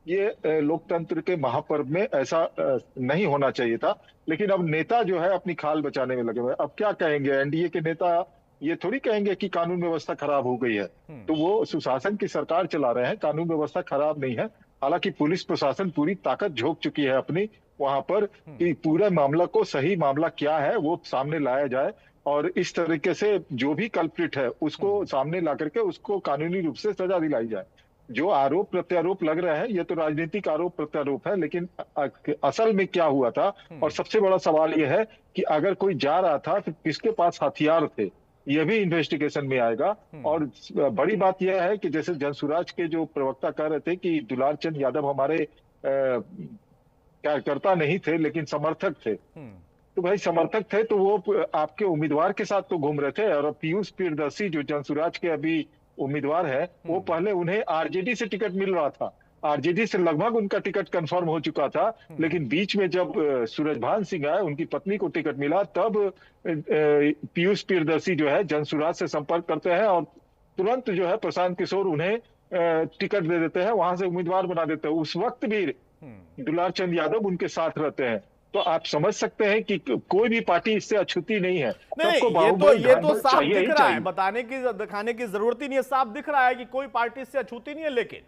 E: ये लोकतंत्र के महापर्व में ऐसा नहीं होना चाहिए था। लेकिन अब नेता जो है अपनी खाल बचाने में लगे हुए। अब क्या कहेंगे एनडीए के नेता? ये थोड़ी कहेंगे कि कानून व्यवस्था खराब हो गई है। तो वो सुशासन की सरकार चला रहे हैं, कानून व्यवस्था खराब नहीं है। हालांकि पुलिस प्रशासन पूरी ताकत झोंक चुकी है अपनी वहां पर कि पूरा मामला को, सही मामला क्या है वो सामने लाया जाए, और इस तरीके से जो भी कल्प्रिट है उसको सामने ला करके उसको कानूनी रूप से सजा दिलाई जाए। जो आरोप प्रत्यारोप लग रहा है ये तो राजनीतिक आरोप प्रत्यारोप है, लेकिन असल में क्या हुआ था, और सबसे बड़ा सवाल यह है कि अगर कोई जा रहा था तो किसके पास हथियार थे, यह भी इन्वेस्टिगेशन में आएगा। और बड़ी बात यह है कि जैसे जनसुराज के जो प्रवक्ता कह रहे थे कि दुलारचंद यादव हमारे कार्यकर्ता नहीं थे लेकिन समर्थक थे, तो भाई समर्थक थे तो वो आपके उम्मीदवार के साथ तो घूम रहे थे। और पीयूष प्रियदर्शी जो जनसुराज के अभी उम्मीदवार है, वो पहले उन्हें आरजेडी से टिकट मिल रहा था, आरजेडी से लगभग उनका टिकट कंफर्म हो चुका था। लेकिन बीच में जब सूरजभान सिंह आए, उनकी पत्नी को टिकट मिला, तब पीयूष प्रियदर्शी जो है जनसुराज से संपर्क करते हैं और तुरंत जो है प्रशांत किशोर उन्हें टिकट दे देते हैं, वहां से उम्मीदवार बना देते हैं। उस वक्त भी दुलार चंद यादव उनके साथ रहते हैं। तो आप समझ सकते हैं कि कोई भी पार्टी इससे अछूती नहीं है।
A: नहीं,
E: सबको
A: ये तो साफ दिख रहा है, बताने की दिखाने की जरूरत ही नहीं है, साफ दिख रहा है कि कोई पार्टी इससे अछूती नहीं है। लेकिन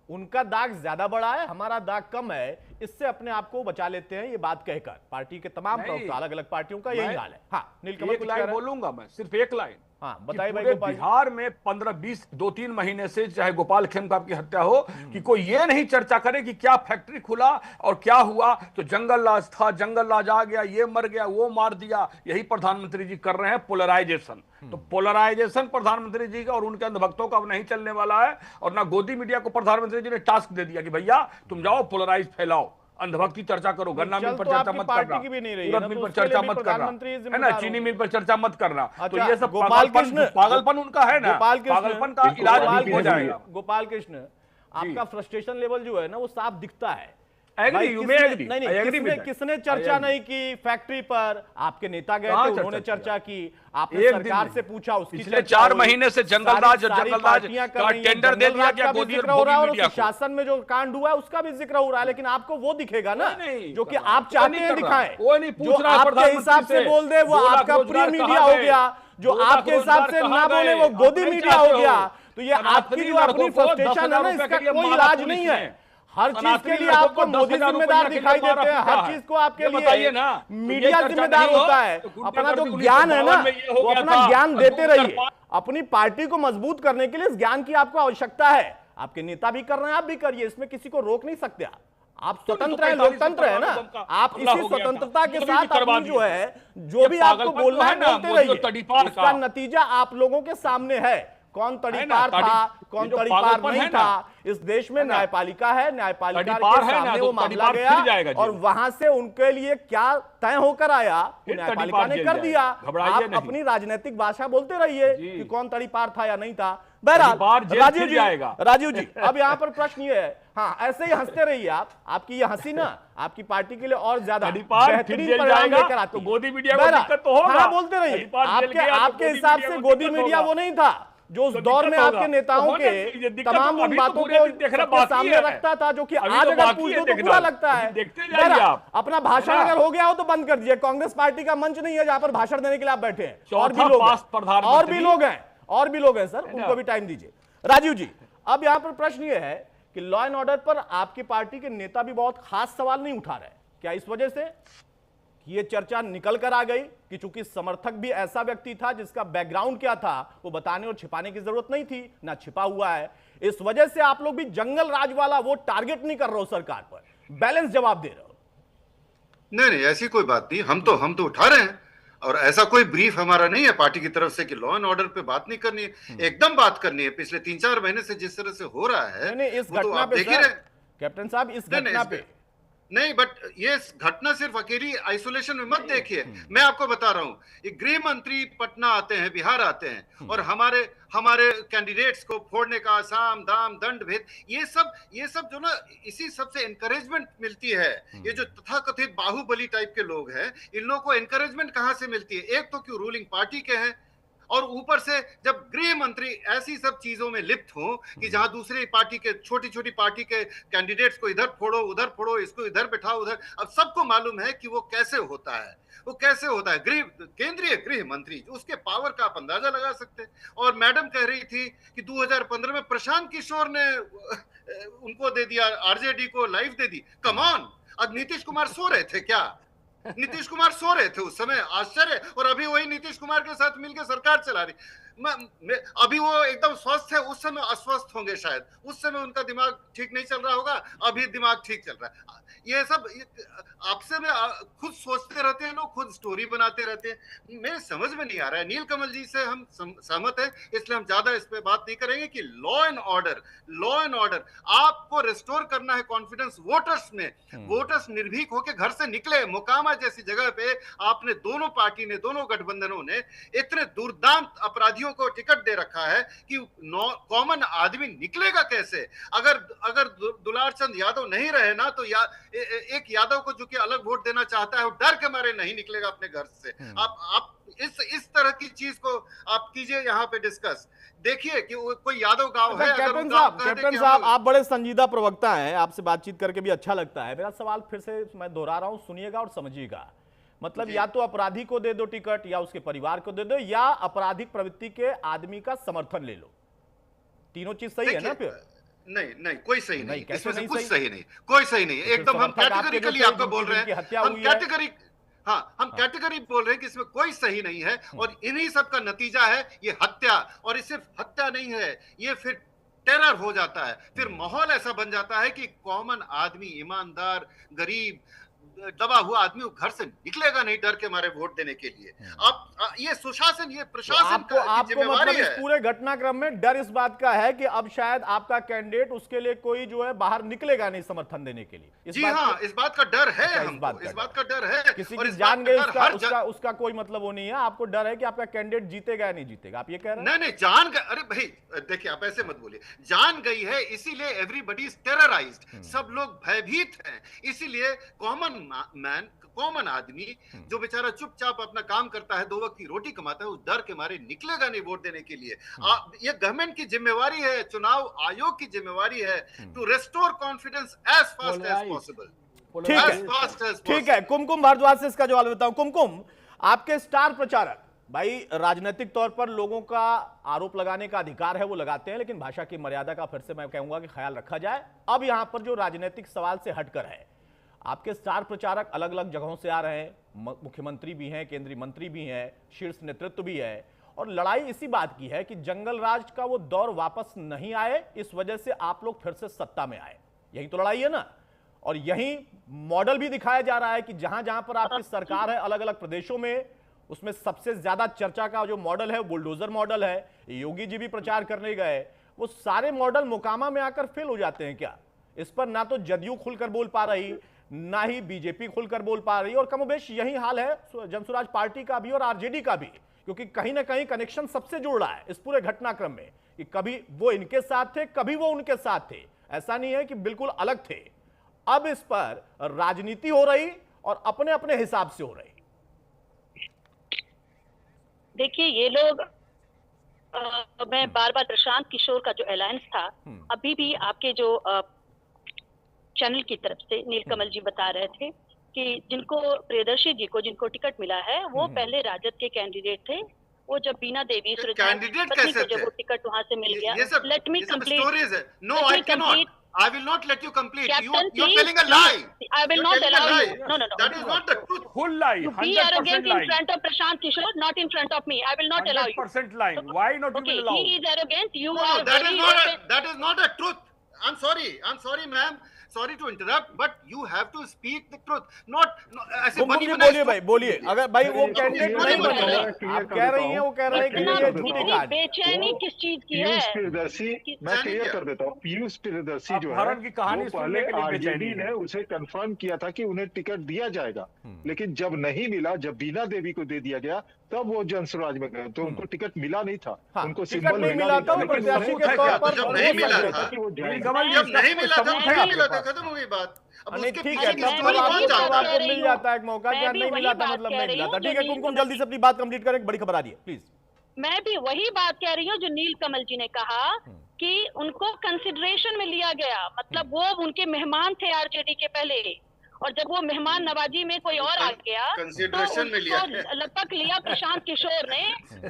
A: उनका दाग ज्यादा बड़ा है, हमारा दाग कम है, इससे अपने आप को बचा लेते हैं ये बात कहकर। पार्टी के तमाम प्रवक्ता, अलग अलग पार्टियों का यही हाल है। हाँ नीलकमल,
K: एक लाइन बोलूंगा मैं, सिर्फ एक लाइन।
A: हाँ बताइए भाई।
K: बिहार में 15-20 2-3 महीने से चाहे गोपाल खेमका की हत्या हो, कि कोई ये नहीं चर्चा करे कि क्या फैक्ट्री खुला और क्या हुआ, तो जंगल राज था, जंगल राज आ गया, ये मर गया, वो मार दिया। यही प्रधानमंत्री जी कर रहे हैं, पोलराइजेशन। तो पोलराइजेशन प्रधानमंत्री जी का और उनके अंधभक्तों का अब नहीं चलने वाला है। और ना गोदी मीडिया को प्रधानमंत्री जी ने टास्क दे दिया कि भैया तुम जाओ पोलराइज फैलाओ, अंधभक्त की चर्चा करो, गन्ना मिल पर चर्चा मत करना, सूरत मिल पर चर्चा मत करना, है ना, चीनी मिल पर चर्चा मत करना। तो ये सब पागलपन उनका है ना, पागलपन का इलाज हो जाएगा।
A: गोपाल कृष्ण, आपका फ्रस्ट्रेशन लेवल जो है ना वो साफ दिखता है। किसने चर्चा नहीं की फैक्ट्री पर? आपके नेता गए थे, उन्होंने चर्चा की, आपने सरकार से पूछा, उसकी
K: पिछले 4 महीने से जंगल राज का टेंडर दे दिया गया, गोदी मीडिया को।
A: शासन में जो कांड हुआ है उसका भी जिक्र हो रहा है, लेकिन आपको वो दिखेगा ना जो कि आप चाहते हैं दिखाएं। जो आपके हिसाब से बोल दे वो आपका प्री मीडिया हो गया, जो आपके हिसाब से ना बोले वो गोदी मीडिया हो गया। तो ये आपकी जो अपनी फ्रस्ट्रेशन है ना, इसका कोई इलाज नहीं है। हर चीज के लिए आपको मोदी जिम्मेदार दिखाई देते हैं, हर चीज को आपके लिए मीडिया जिम्मेदार होता है। अपना जो ज्ञान है ना वो अपना ज्ञान देते रहिए। अपनी पार्टी को मजबूत करने के लिए इस ज्ञान की आपको आवश्यकता है। आपके नेता भी कर रहे हैं, आप भी करिए, इसमें किसी को रोक नहीं सकते। आप स्वतंत्र है, लोकतंत्र है ना, आप इसी स्वतंत्रता के साथ अपनी जो है जो भी आपको बोलना है बोलते रहिए। इसका नतीजा आप लोगों के सामने है। कौन तड़ीपार था, कौन तड़ीपार नहीं था। इस देश में न्यायपालिका है, न्यायपालिका के सामने वो मामला गया और वहां से उनके लिए क्या तय होकर आया न्यायपालिका ने कर दिया। आप अपनी राजनीतिक भाषा बोलते रहिए कि कौन तड़ीपार था या नहीं था। बहरहाल राजीव जी अब यहाँ पर प्रश्न ये है, हाँ ऐसे ही हंसते रहिए आप। आपकी ये हंसी ना आपकी पार्टी के लिए और ज्यादा बेहतरीन परिणाम लेकर आती है।
K: गोदी मीडिया को दिक्कत तो होगा,
A: हाँ बोलते रहिए। आपके हिसाब से गोदी मीडिया वो नहीं था जो उस दौर में आपके नेताओं के तमाम उन बातों को सामने रखता था, जो कि आज अगर पूछ दो तो बुरा लगता है। अपना भाषण अगर हो गया हो तो बंद कर दीजिए। कांग्रेस पार्टी का मंच नहीं है जहां पर भाषण देने के लिए आप बैठे हैं। और भी लोग हैं सर, उनको भी टाइम दीजिए। राजीव जी अब यहां पर प्रश्न ये है कि लॉ एंड ऑर्डर पर आपकी पार्टी के नेता भी बहुत खास सवाल नहीं उठा रहे। क्या इस वजह से ये चर्चा निकल कर आ गई कि चूंकि समर्थक भी ऐसा व्यक्ति था जिसका बैकग्राउंड क्या था वो बताने और छिपाने की जरूरत नहीं थी, ना छिपा हुआ है, इस वजह से आप लोग भी जंगल राज वाला वो टारगेट नहीं कर रहे हो सरकार पर, बैलेंस जवाब दे रहे हो?
J: नहीं ऐसी कोई बात नहीं। हम तो उठा रहे हैं और ऐसा कोई ब्रीफ हमारा नहीं है पार्टी की तरफ से कि लॉ एंड ऑर्डर पे बात नहीं करनी है। एकदम बात करनी है। पिछले 3-4 महीने से जिस तरह से हो रहा है
A: इस घटना पे कैप्टन साहब, इस घटना पे
J: नहीं, बट ये घटना सिर्फ अकेली आइसोलेशन में मत देखिए। मैं आपको बता रहा हूँ, गृह मंत्री पटना आते हैं, बिहार आते हैं और हमारे कैंडिडेट्स को फोड़ने का साम दाम दंड भेद ये सब जो ना इसी सब से एनकरेजमेंट मिलती है। ये जो तथाकथित बाहुबली टाइप के लोग हैं, इन लोगों को एनकरेजमेंट कहाँ से मिलती है? एक तो क्यों रूलिंग पार्टी के हैं और ऊपर से जब गृह मंत्री ऐसी सब चीजों में लिप्त हो कि जहां दूसरी पार्टी के छोटी पार्टी के कैंडिडेट्स को इधर फोड़ो, इसको इधर बिठाओ उधर। अब सबको मालूम है कि वो कैसे होता है। केंद्रीय गृह मंत्री, उसके पावर का आप अंदाजा लगा सकते हैं। और मैडम कह रही थी कि 2015 में प्रशांत किशोर ने उनको दे दिया, आरजेडी को life they the. Come on, अब नीतीश कुमार सो रहे थे क्या? नीतीश कुमार सो रहे थे उस समय, आश्चर्य। और अभी वही नीतीश कुमार के साथ मिलकर सरकार चला रही। अभी वो एकदम स्वस्थ है, उस समय अस्वस्थ होंगे शायद। उस समय उनका दिमाग ठीक नहीं चल रहा होगा, अभी दिमाग ठीक चल रहा है। ये सब आपसे में खुद सोचते रहते हैं लोग, खुद स्टोरी बनाते रहते हैं। मेरे समझ में नहीं आ रहा है। नीलकमल जी से हम सहमत हैं, इसलिए हम ज्यादा इस पे बात नहीं करेंगे कि लॉ एंड ऑर्डर आपको रिस्टोर करना है कॉन्फिडेंस वोटर्स में। वोटर्स निर्भीक होकर घर से निकले। मोकामा जैसी जगह पे आपने दोनों गठबंधनों ने इतने दुर्दांत अपराधियों को टिकट दे रखा है कि कॉमन आदमी निकलेगा कैसे? अगर दुलार चंद यादव नहीं रहे ना तो एक यादव को जो कि अलग वोट देना चाहता है वो डर के मारे नहीं निकलेगा अपने घर से। आप इस तरह की चीज को आप कीजिए यहाँ पे डिस्कस। देखिए कि वो कोई यादव गांव है, अगर वो
A: कैप्टन
J: गांव
A: साहब,
J: कह दे
A: कैप्टन
J: कि
A: साहब,
J: हम-
A: आप बड़े संजीदा प्रवक्ता हैं, आपसे बातचीत करके भी अच्छा लगता है। मेरा सवाल फिर से मैं दोहरा रहा हूं, सुनिएगा और समझिएगा। मतलब या तो अपराधी को दे दो टिकट, या उसके परिवार को दे दो, या आपराधिक प्रवृत्ति के आदमी का समर्थन ले लो। तीनों चीज सही है ना? फिर
J: नहीं, कोई सही नहीं,
A: कैसे
J: इसमें से
A: नहीं
J: कुछ
A: सही?
J: सही नहीं, कोई सही नहीं,
A: फिर
J: एकदम हम
A: समर्थक आपके जो
J: कैटेगरिकली
A: थे,
J: आपको बोल रहे
A: जिनकी
J: हैं,
A: हत्या
J: हम
A: हुई है।
J: कैटेगरी हम कैटेगरी बोल रहे हैं कि इसमें कोई सही नहीं है, और इन्हीं सब का नतीजा है ये हत्या। और ये सिर्फ हत्या नहीं है, ये फिर टेरर हो जाता है, फिर माहौल ऐसा बन जाता है कि कॉमन आदमी, ईमानदार, गरीब, दबा हुआ आदमी वो घर से निकलेगा नहीं डर के मारे वोट देने के लिए। अब ये सुशासन, ये प्रशासन
A: आपको
J: की जिम्मेवारी
A: मतलब इस
J: है।
A: पूरे घटनाक्रम में डर इस बात का है कि अब शायद आपका कैंडिडेट, उसके लिए कोई जो है बाहर निकलेगा नहीं समर्थन देने के लिए।
J: जी हाँ, इस बात का डर है,
A: अच्छा,
J: हमको इस बात का डर है।
A: किसी
J: और
A: की
J: इस
A: जान
J: बात
A: गई,
J: का डर
A: उसका
J: हर
A: उसका उसका कोई मतलब वो नहीं है। आपको डर है कि आपका कैंडिडेट जीतेगा या नहीं जीतेगा, आप ये कह रहे हैं?
J: नहीं, जान गई। अरे भाई देखिए, आप ऐसे मत बोलिए, जान गई है इसीलिए एवरीबडी इज टेरराइज्ड, सब लोग भयभीत हैं। इसीलिए कॉमन आदमी जो बेचारा चुपचाप अपना काम करता है, 2 वक्त की रोटी कमाता है, उस डर के मारे निकलेगा नहीं वोट देने के लिए। ये गवर्नमेंट की जिम्मेवारी है, चुनाव आयोग की जिम्मेवारी है to restore confidence as fast as possible.
A: ठीक है, कुमकुम भारद्वाज से इसका जवाब देता हूं। कुमकुम, आपके स्टार प्रचारक, भाई राजनीतिक तौर पर लोगों का आरोप लगाने का अधिकार है, वो लगाते हैं, लेकिन भाषा की मर्यादा का फिर से मैं कहूंगा कि ख्याल रखा जाए। अब यहां पर जो राजनीतिक सवाल से हटकर है, आपके स्टार प्रचारक अलग अलग जगहों से आ रहे हैं, मुख्यमंत्री भी हैं, केंद्रीय मंत्री भी हैं, शीर्ष नेतृत्व भी है, और लड़ाई इसी बात की है कि जंगल राज का वो दौर वापस नहीं आए, इस वजह से आप लोग फिर से सत्ता में आए। यही तो लड़ाई है ना? और यही मॉडल भी दिखाया जा रहा है कि जहां जहां पर आपकी सरकार है अलग अलग प्रदेशों में, उसमें सबसे ज्यादा चर्चा का जो मॉडल है वो बुलडोजर मॉडल है। योगी जी भी प्रचार करने गए, वो सारे मॉडल मोकामा में आकर फेल हो जाते हैं क्या? इस पर ना तो जदयू खुलकर बोल पा रही, ना ही बीजेपी खुलकर बोल पा रही, और कमोबेश यही हाल है जनसुराज पार्टी का भी और आरजेडी का भी, क्योंकि कहीं ना कहीं कनेक्शन सबसे जुड़ रहा है इस पूरे घटनाक्रम में कि कभी वो इनके साथ थे, कभी वो उनके साथ थे। ऐसा नहीं है कि बिल्कुल अलग थे। अब इस पर राजनीति हो रही और अपने अपने हिसाब से हो रही।
L: देखिए, ये लोग मैं बार बार प्रशांत किशोर का जो अलायंस था, अभी भी आपके जो चैनल की तरफ से नीलकमल जी बता रहे थे कि जिनको प्रियदर्शी जी को जिनको टिकट मिला है, वो पहले राजद के कैंडिडेट थे। वो जब बीना देवी
J: कैंडिडेट कैसे
L: जब वो टिकट वहां से मिल गया,
J: ये सब
L: लेट मी कंप्लीट।
J: स्टोरीज है। No, I can not, I will not let you complete. You are telling a lie.
L: I will not allow you. No.
J: That is not the truth.
M: Full lie.
L: You be arrogant in front of Prashant Kishore, not in front of me. I will not allow you.
M: 100% lying. Why not you
L: Okay,
M: will allow?
L: he is arrogant. You
J: No,
L: are
J: that
L: very
J: is not
L: open.
J: that is not a truth. I'm sorry, ma'am. Sorry to interrupt, but you have to speak the truth. Not ऐसे
A: कुमकुम जी बोलिए भाई, बोलिए। अगर भाई वो candidate नहीं बने, आप कह रही हैं, वो कह रहे हैं कि ये झूठी कहानी।
L: बेचैनी किस चीज की है?
E: पीयूष प्रियदर्शी, मैं क्लियर कर देता हूँ, पीयूष प्रियदर्शी जो है
M: अपहरण की कहानी
E: वो
M: सुनने
E: पहले
M: के लिए
E: आरजेडी
M: बेचैनी
E: ने
M: है।
E: उसे कंफर्म किया था कि उन्हें टिकट दिया जाएगा, लेकिन जब नहीं मिला, जब बीना देवी को दे दिया गया, तब वो जनसुराज में गए, तो उनको टिकट मिला नहीं था। उनको सिंबल
A: नहीं मिला था,
E: लेकिन
A: प्रत्याशी
E: उन्होंने
A: के तौर पर
J: जब नहीं मिला था,
E: कि वो जाएंगे।
J: जब नहीं मिला था खत्म हो गई बात। अब
A: नहीं,
J: उसके
A: ठीक
J: पीछे
A: है,
J: की
A: तब
J: स्टोरी कौन
A: आपको
J: जानता है?
A: मिल जाता है एक मौका, क्या नहीं मिला था मतलब नहीं मिला था। ठीक है कुमकुम, जल्दी से अपनी बात कंप्लीट करें, बड़ी खबर आ रही है प्लीज।
L: मैं भी वही बात कह रही हूँ जो नील कमल जी ने कहा कि उनको कंसिडरेशन में लिया गया, मतलब वो उनके मेहमान थे आरजेडी के पहले, और जब वो मेहमान नवाजी में कोई और आ गया
J: कंसिडरेशन में लिया
L: तो लगभग लिया प्रशांत किशोर ने,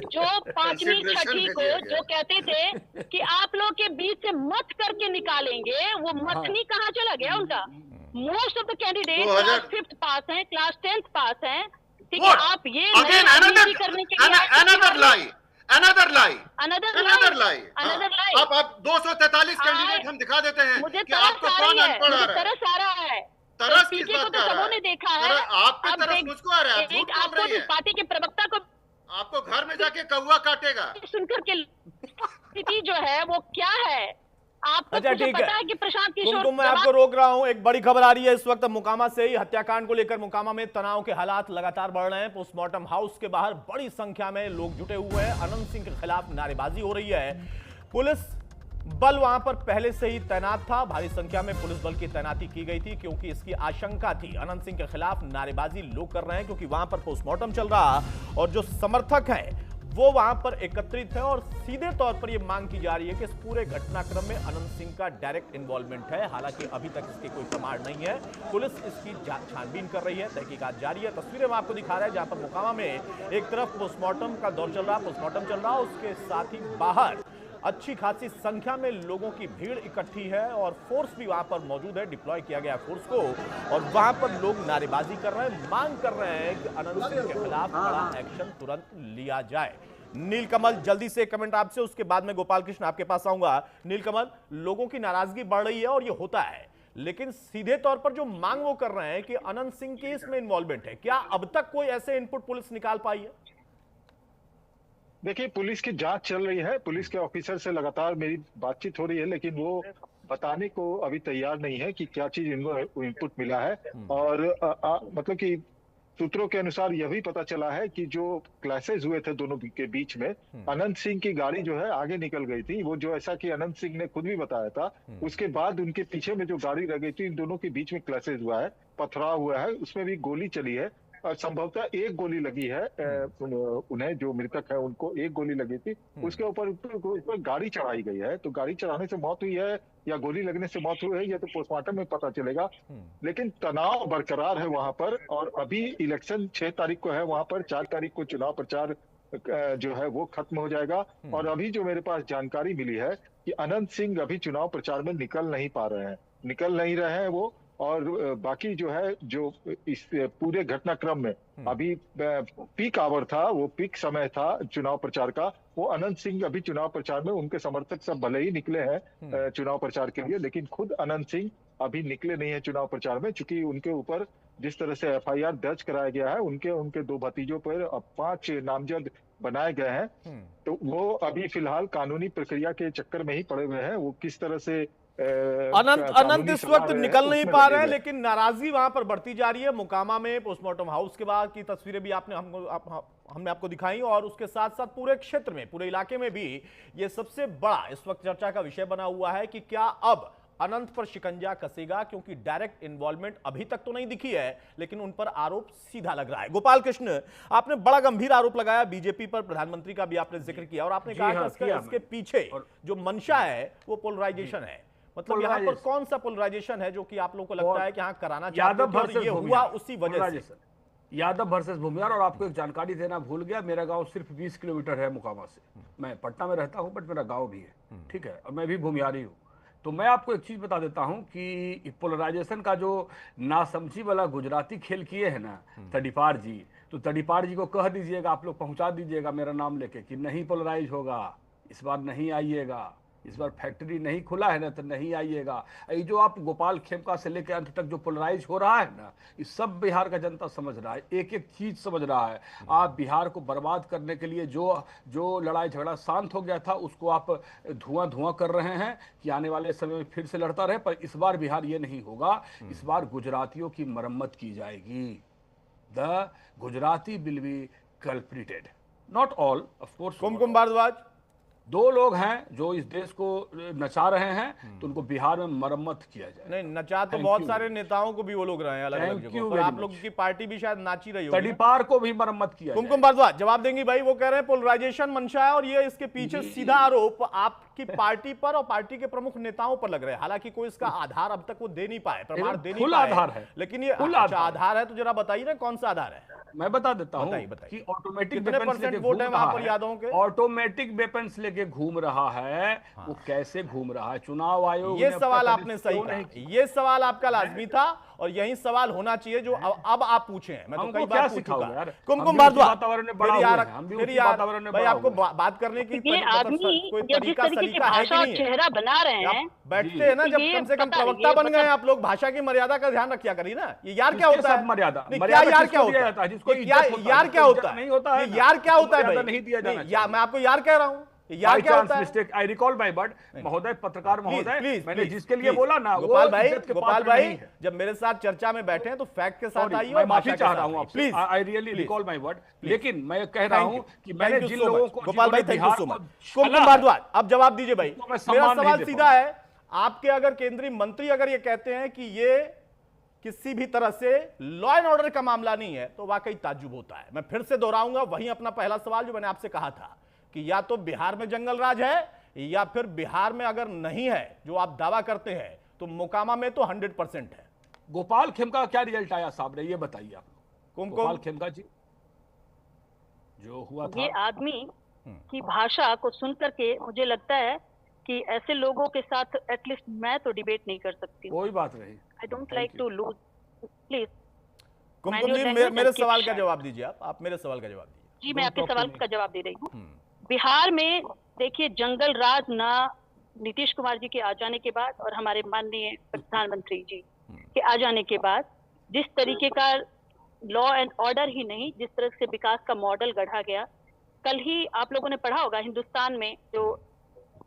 L: जो 5वीं 6ठी को जो कहते थे कि आप लोग के बीच से मत करके निकालेंगे, वो मथनी कहाँ चला गया उनका? Most of the candidate class 5th पास हैं, क्लास 10th पास हैं, ठीक है? आप ये
J: Again,
L: करने के लिए
J: another lie.
L: Another lie.
J: आप 243 कैंडिडेट हम दिखा देते हैं
L: मुझे
J: कि आपको कौन अनपढ़ आ रहा है।
L: तरस आ रहा है।
J: तरस किस
L: पीके को
J: बात
L: तो
J: का आ रहा
L: सबों
J: है?
L: ने देखा है।
J: आप पे तरस मुझको आ रहा है, आप झूठ बोल
L: आपको
J: रही है।
L: पार्टी के प्रवक्ता को
J: आपको घर में जाके कौवा काटेगा।
L: सुनकर के स्थिति जो है वो क्या है? आपको
A: अच्छा
L: मुझे
A: ठीक
L: पता है कि प्रशांत किशोर
A: कुमकुम, मैं आपको रोक रहा हूं। एक बड़ी खबर आ रही है इस वक्त मोकामा से ही। हत्याकांड को लेकर मोकामा में तनाव के हालात लगातार बढ़ रहे हैं। पोस्टमार्टम हाउस के बाहर बड़ी संख्या में लोग जुटे हुए हैं। अनंत सिंह के खिलाफ नारेबाजी हो रही है। पुलिस बल वहां पर पहले से ही तैनात था, भारी संख्या में पुलिस बल की तैनाती की गई थी, क्योंकि इसकी आशंका थी अनंत सिंह के खिलाफ नारेबाजी लोग कर रहे हैं, क्योंकि वहां पर पोस्टमार्टम चल रहा और जो समर्थक हैं वो वहां पर एकत्रित है और सीधे तौर पर यह मांग की जा रही है कि इस पूरे घटनाक्रम में अनंत सिंह का डायरेक्ट इन्वॉल्वमेंट है। हालांकि अभी तक इसके कोई प्रमाण नहीं है, पुलिस इसकी छानबीन कर रही है, तहकीकात जारी है। तस्वीरें हम आपको दिखा रहे हैं जहां पर मोकामा में एक तरफ पोस्टमार्टम का दौर चल रहा, पोस्टमार्टम चल रहा, उसके साथ ही बाहर अच्छी खासी संख्या में लोगों की भीड़ इकट्ठी है और फोर्स भी वहां पर मौजूद है, डिप्लॉय किया गया फोर्स को, और वहां पर लोग नारेबाजी कर रहे हैं, मांग कर रहे हैं कि अनंत सिंह के खिलाफ बड़ा एक्शन तुरंत लिया जाए। नीलकमल, जल्दी से कमेंट आपसे, उसके बाद में गोपाल कृष्ण आपके पास आऊंगा। नीलकमल, लोगों की नाराजगी बढ़ रही है और ये होता है, लेकिन सीधे तौर पर जो मांग वो कर रहे हैं कि अनंत सिंह की इसमें इन्वॉल्वमेंट है, क्या अब तक कोई ऐसे इनपुट पुलिस निकाल पाई है?
E: देखिए, पुलिस की जांच चल रही है, पुलिस के ऑफिसर से लगातार मेरी बातचीत हो रही है, लेकिन वो बताने को अभी तैयार नहीं है कि क्या चीज इनको इनपुट मिला है। और मतलब कि सूत्रों के अनुसार यह भी पता चला है कि जो क्लैशेज हुए थे दोनों के बीच में, अनंत सिंह की गाड़ी जो है आगे निकल गई थी, वो जो ऐसा कि अनंत सिंह ने खुद भी बताया था। उसके बाद उनके पीछे में जो गाड़ी रह गई थी, इन दोनों के बीच में क्लैशेज हुआ है, पथराव हुआ है, उसमें भी गोली चली है और संभवतः एक गोली लगी है उन्हें, जो मृतक है उनको एक गोली लगी थी। उसके ऊपर गाड़ी चढ़ाई गई है, तो गाड़ी चढ़ाने से मौत हुई है या गोली लगने से मौत हुई है, यह तो पोस्टमार्टम में पता चलेगा। लेकिन तनाव बरकरार है वहां पर, और अभी इलेक्शन 6 तारीख को है वहां पर, 4 तारीख को चुनाव प्रचार जो है वो खत्म हो जाएगा। और अभी जो मेरे पास जानकारी मिली है कि अनंत सिंह अभी चुनाव प्रचार में निकल नहीं रहे हैं वो। और बाकी जो है, जो इस पूरे घटनाक्रम में अभी पीक आवर था, वो पीक समय था चुनाव प्रचार का, वो अनंत सिंह अभी चुनाव प्रचार में, उनके समर्थक सब भले ही निकले हैं चुनाव प्रचार के लिए, लेकिन खुद अनंत सिंह अभी निकले नहीं है चुनाव प्रचार में, चूंकि उनके ऊपर जिस तरह से FIR दर्ज कराया गया है, उनके 2 भतीजों पर 5 नामजद बनाए गए हैं, तो वो अभी फिलहाल कानूनी प्रक्रिया के चक्कर में ही पड़े हुए हैं। वो किस तरह से
A: अनंत इस वक्त निकल नहीं पा रहे हैं, लेकिन नाराजगी वहां पर बढ़ती जा रही है। मोकामा में पोस्टमार्टम हाउस के बाद की तस्वीरें भी हमने आपको दिखाई, और उसके साथ साथ पूरे क्षेत्र में, पूरे इलाके में भी ये सबसे बड़ा इस वक्त चर्चा का विषय बना हुआ है कि क्या अब अनंत पर शिकंजा कसेगा, क्योंकि डायरेक्ट इन्वॉल्वमेंट अभी तक तो नहीं दिखी है, लेकिन उन पर आरोप सीधा लग रहा है। गोपाल कृष्ण, आपने बड़ा गंभीर आरोप लगाया बीजेपी पर, प्रधानमंत्री का भी आपने जिक्र किया, और आपने कहा कि इसके पीछे जो मंशा है वो पोलराइजेशन है। मतलब यहाँ पर कौन सा पोलराइजेशन है जो कि आप लोगों को लगता है कि यहाँ कराना चाहते हैं, और ये हुआ उसी वजह से?
K: यादव वर्सेस भूमिहार। और आपको एक जानकारी देना भूल गया, मेरा गांव सिर्फ 20 किलोमीटर है मोकामा से। मैं पटना में रहता हूं, बट मेरा गांव भी है, ठीक है, और मैं भी भूमिहारी हूं। तो मैं आपको एक चीज बता देता हूं कि पोलराइजेशन का जो नासमझी वाला गुजराती खेल किए हैं ना तड़ीपार जी, तो तड़ीपार जी को कह दीजिएगा, आप लोग पहुंचा दीजिएगा मेरा नाम लेके कि नहीं पोलराइज होगा, इस बार नहीं आइएगा, इस बार फैक्ट्री नहीं खुला है ना तो नहीं आइएगा। ये जो आप गोपाल खेमका से लेकर अंत तक जो पोलराइज हो रहा है ना, ये सब बिहार का जनता समझ रहा है, एक एक चीज समझ रहा है। आप बिहार को बर्बाद करने के लिए जो लड़ाई झगड़ा शांत हो गया था, उसको आप धुआं कर रहे हैं कि आने वाले समय में फिर से लड़ता रहे। पर इस बार बिहार ये नहीं होगा, इस बार गुजरातियों की मरम्मत की जाएगी। The Gujarati will be culprited, not all of course.
A: Kumkum Bharadwaj,
K: 2 लोग हैं जो इस देश को नचा रहे हैं, तो उनको बिहार में मरम्मत किया जाए।
A: नहीं, नचा तो बहुत सारे नेताओं को भी वो लोग रहे हैं अलग अलग जगहों पर, आप लोगों की पार्टी भी शायद नाची रही होगी।
K: तड़ीपार को भी मरम्मत किया।
A: कुमकुम भारद्वाज जवाब देंगी भाई, वो कह रहे हैं पोलराइजेशन मंशा है, और ये इसके पीछे सीधा आरोप आपकी पार्टी पर और पार्टी के प्रमुख नेताओं पर लग रहे हैं। हालांकि कोई इसका आधार अब तक वो दे नहीं पाए, प्रमाण दे नहीं पाए,
K: आधार है,
A: लेकिन ये आधार है, तो जरा बताइए ना कौन सा आधार है।
K: मैं बता देता हूं कि ऑटोमेटिक वेपन्स लेके वोट है वहां पर यादवों के, ऑटोमेटिक वेपन्स लेके घूम रहा है। वो कैसे घूम रहा है? चुनाव आयोग,
A: ये सवाल आपने सही कहा, ये सवाल आपका लाजमी था और यही सवाल होना चाहिए जो अब आप पूछे हैं। मैं तो कई बार पूछ चुका। कुमकुम भारद्वाज, भाई आपको बात करने की कोई तरीका सलीका है कि नहीं?
L: चेहरा बना रहे हैं,
A: बैठते हैं ना जब, कम से कम प्रवक्ता बन गए आप लोग, भाषा की मर्यादा का ध्यान रखिया करिए ना। ये यार क्या होता है?
K: मर्यादा
A: यार क्या होता है? यार क्या होता है?
K: नहीं होता है,
A: यार क्या होता है भाई?
K: नहीं दिया जाना।
A: मैं आपको यार कह रहा हूँ, यार क्या होता है?
K: आई रिकॉल माय वर्ड महोदय, पत्रकार महोदय, मैंने जिसके लिए बोला ना,
A: गोपाल भाई जब मेरे साथ चर्चा में बैठे हैं तो फैक्ट के साथ आइए।
K: मैं माफी चाह रहा हूं, please, I really recall my word. लेकिन मैं कह रहा हूं कि मैंने जिन लोगों को,
A: गोपाल भाई थैंक यू सो मच। कुमकुम भारद्वाज अब जवाब दीजिए भाई, मेरा सवाल सीधा है, आपके अगर केंद्रीय मंत्री अगर ये कहते हैं कि ये किसी भी तरह से लॉ एंड ऑर्डर का मामला नहीं है, तो वाकई ताज्जुब होता है। मैं फिर से दोहराऊंगा वहीं अपना पहला सवाल जो मैंने आपसे कहा था कि या तो बिहार में जंगल राज है या फिर बिहार में अगर नहीं है जो आप दावा करते हैं तो मोकामा में तो 100% है।
K: गोपाल खेमका का क्या रिजल्ट आया साहब ने, ये बताइए आप। गोपाल खेमका जी जो हुआ था,
L: ये आदमी की भाषा को सुन करके मुझे लगता है कि ऐसे लोगों के साथ एटलीस्ट मैं तो डिबेट नहीं कर सकती।
K: कोई बात नहीं।
L: I don't like to lose, please.
A: Kumkum ji मेरे सवाल का जवाब दीजिए। आप मेरे सवाल का जवाब दीजिए।
L: जी मैं आपके सवाल का जवाब दे रही हूँ। बिहार में देखिए जंगल राज ना नीतीश कुमार जी के आ जाने के बाद और हमारे माननीय प्रधानमंत्री जी के आ जाने के बाद जिस तरीके का लॉ एंड ऑर्डर ही नहीं, जिस तरह से विकास का मॉडल गढ़ा गया। कल ही आप लोगों ने पढ़ा होगा हिंदुस्तान में जो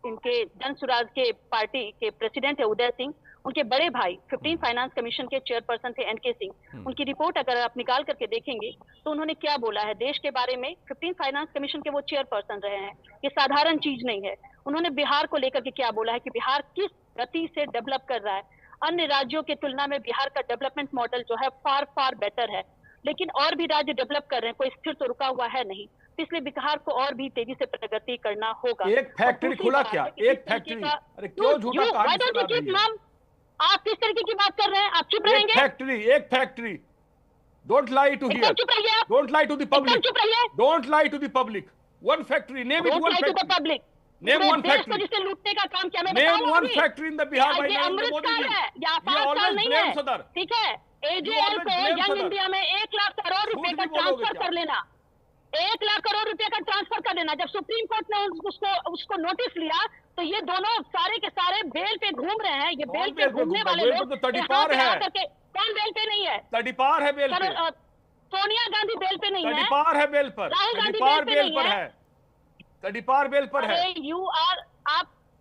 L: इनके जन सुराज के पार्टी के प्रेसिडेंट है उदय सिंह, उनके बड़े भाई 15 फाइनेंस कमीशन के चेयरपर्सन थे एनके सिंह। उनकी रिपोर्ट अगर आप निकाल करके देखेंगे तो उन्होंने क्या बोला है देश के बारे में। 15 फाइनेंस कमीशन के वो चेयरपर्सन रहे हैं, ये साधारण चीज नहीं है। उन्होंने बिहार को लेकर के क्या बोला है कि बिहार किस गति से डेवलप कर रहा है। अन्य राज्यों की तुलना में बिहार का डेवलपमेंट मॉडल जो है फार फार बेटर है, लेकिन और भी राज्य डेवलप कर रहे हैं, कोई स्थिर तो रुका हुआ है नहीं। इसलिए बिहार को और भी तेजी से प्रगति करना होगा।
K: एक फैक्ट्री खुला क्या? एक फैक्ट्री? अरे क्यों झूठा कहानी सुना रही है?
L: आप किस तरीके की बात कर रहे हैं? आप चुप रहेंगे?
K: एक factory. Don't lie to here.
L: चुप रहिए।
K: Don't lie to the public.
L: चुप रहिए।
K: Don't lie to the public. One factory. Name it one factory.
L: Public.
K: Name one factory.
L: जिससे लूटने का काम क्या मैं
K: name one factory in the Bihar by
L: Narendra Modi ji. ये आपातकाल नहीं है, ठीक है? एजेएल को यंग इंडिया में 1 लाख करोड़ रुपए का ट्रांसफर कर लेना, 1 लाख करोड़ रुपए का ट्रांसफर कर देना। जब सुप्रीम कोर्ट ने उसको नोटिस लिया तो ये दोनों सारे के सारे बेल पे घूम रहे हैं। ये बेल पे घूमने वाले लोग
K: तो तड़ीपार है।
L: कौन बेल पे नहीं है?
K: तड़ीपार है बेल पे।
L: सोनिया गांधी बेल पे नहीं है।
K: तड़ीपार है बेल पर।
L: राहुल गांधी
K: तड़ीपार बेल पर है। तड़ीपार बेल पर है।
L: यू आर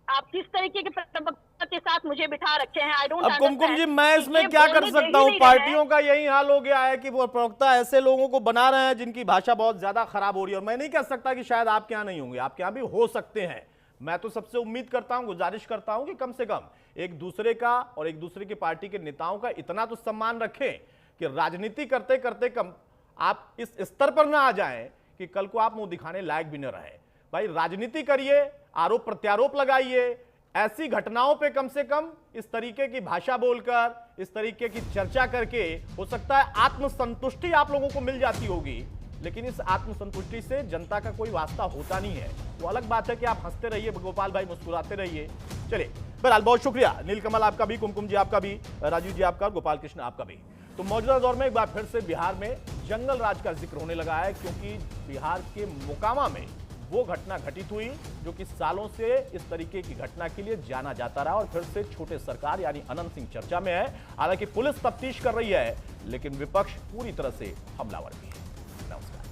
L: आप किस तरीके के प्रवक्ता के साथ मुझे बिठा रखे हैं? I don't.
A: अब कुमकुम जी मैं इसमें क्या कर सकता हूँ? पार्टियों का यही हाल हो गया है कि वो प्रवक्ता ऐसे लोगों को बना रहे हैं जिनकी भाषा बहुत ज्यादा खराब हो रही है। और मैं नहीं कह सकता कि शायद आपके यहाँ नहीं होंगे, आपके यहाँ भी हो सकते हैं। मैं तो सबसे उम्मीद करता हूं, गुजारिश करता हूं कि कम से कम एक दूसरे का और एक दूसरे की पार्टी के नेताओं का इतना तो सम्मान रखें कि राजनीति करते करते कम आप इस स्तर पर ना आ जाएं कि कल को आप मुंह दिखाने लायक भी न रहे। भाई राजनीति करिए, आरोप प्रत्यारोप लगाइए, ऐसी घटनाओं पे कम से कम इस तरीके की भाषा बोलकर, इस तरीके की चर्चा करके हो सकता है आत्मसंतुष्टि आप लोगों को मिल जाती होगी, लेकिन इस आत्मसंतुष्टि से जनता का कोई वास्ता होता नहीं है। वो अलग बात है कि आप हंसते रहिए गोपाल भाई, मुस्कुराते रहिए। चलिए बहरहाल बहुत शुक्रिया नीलकमल आपका भी, कुमकुम जी आपका भी, राजीव जी आपका, गोपाल कृष्ण आपका भी। तो मौजूदा दौर में एक बार फिर से बिहार में जंगल राज का जिक्र होने लगा है, क्योंकि बिहार के मोकामा में वो घटना घटित हुई जो कि सालों से इस तरीके की घटना के लिए जाना जाता रहा और फिर से छोटे सरकार यानी अनंत सिंह चर्चा में है। हालांकि पुलिस तफ्तीश कर रही है, लेकिन विपक्ष पूरी तरह से हमलावर भी है। नमस्कार।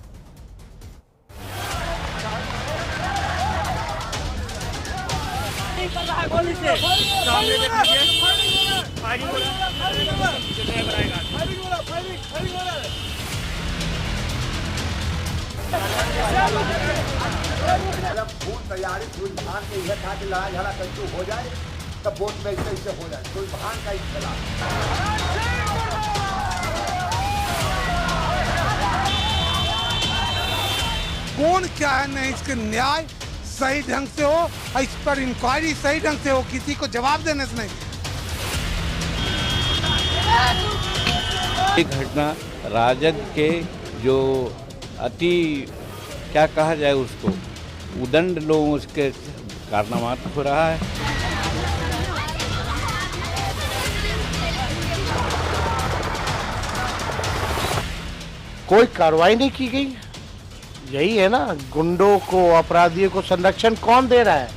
D: फूल तैयारी सुलझान के यह था कि लड़ाई झगड़ा कैसे हो जाए, तब वोट में ऐसे हो जाए। सुलझान का ही खेला।
F: कौन क्या है नहीं, इसके न्याय सही ढंग से हो, इस पर इंक्वायरी सही ढंग से हो, किसी को जवाब देने से नहीं।
H: एक घटना राजद के जो अति क्या कहा जाए उसको उदंड लोग उसके कारनामा हो रहा है।
G: कोई कार्रवाई नहीं की गई। यही है ना, गुंडों को अपराधियों को संरक्षण कौन दे रहा है?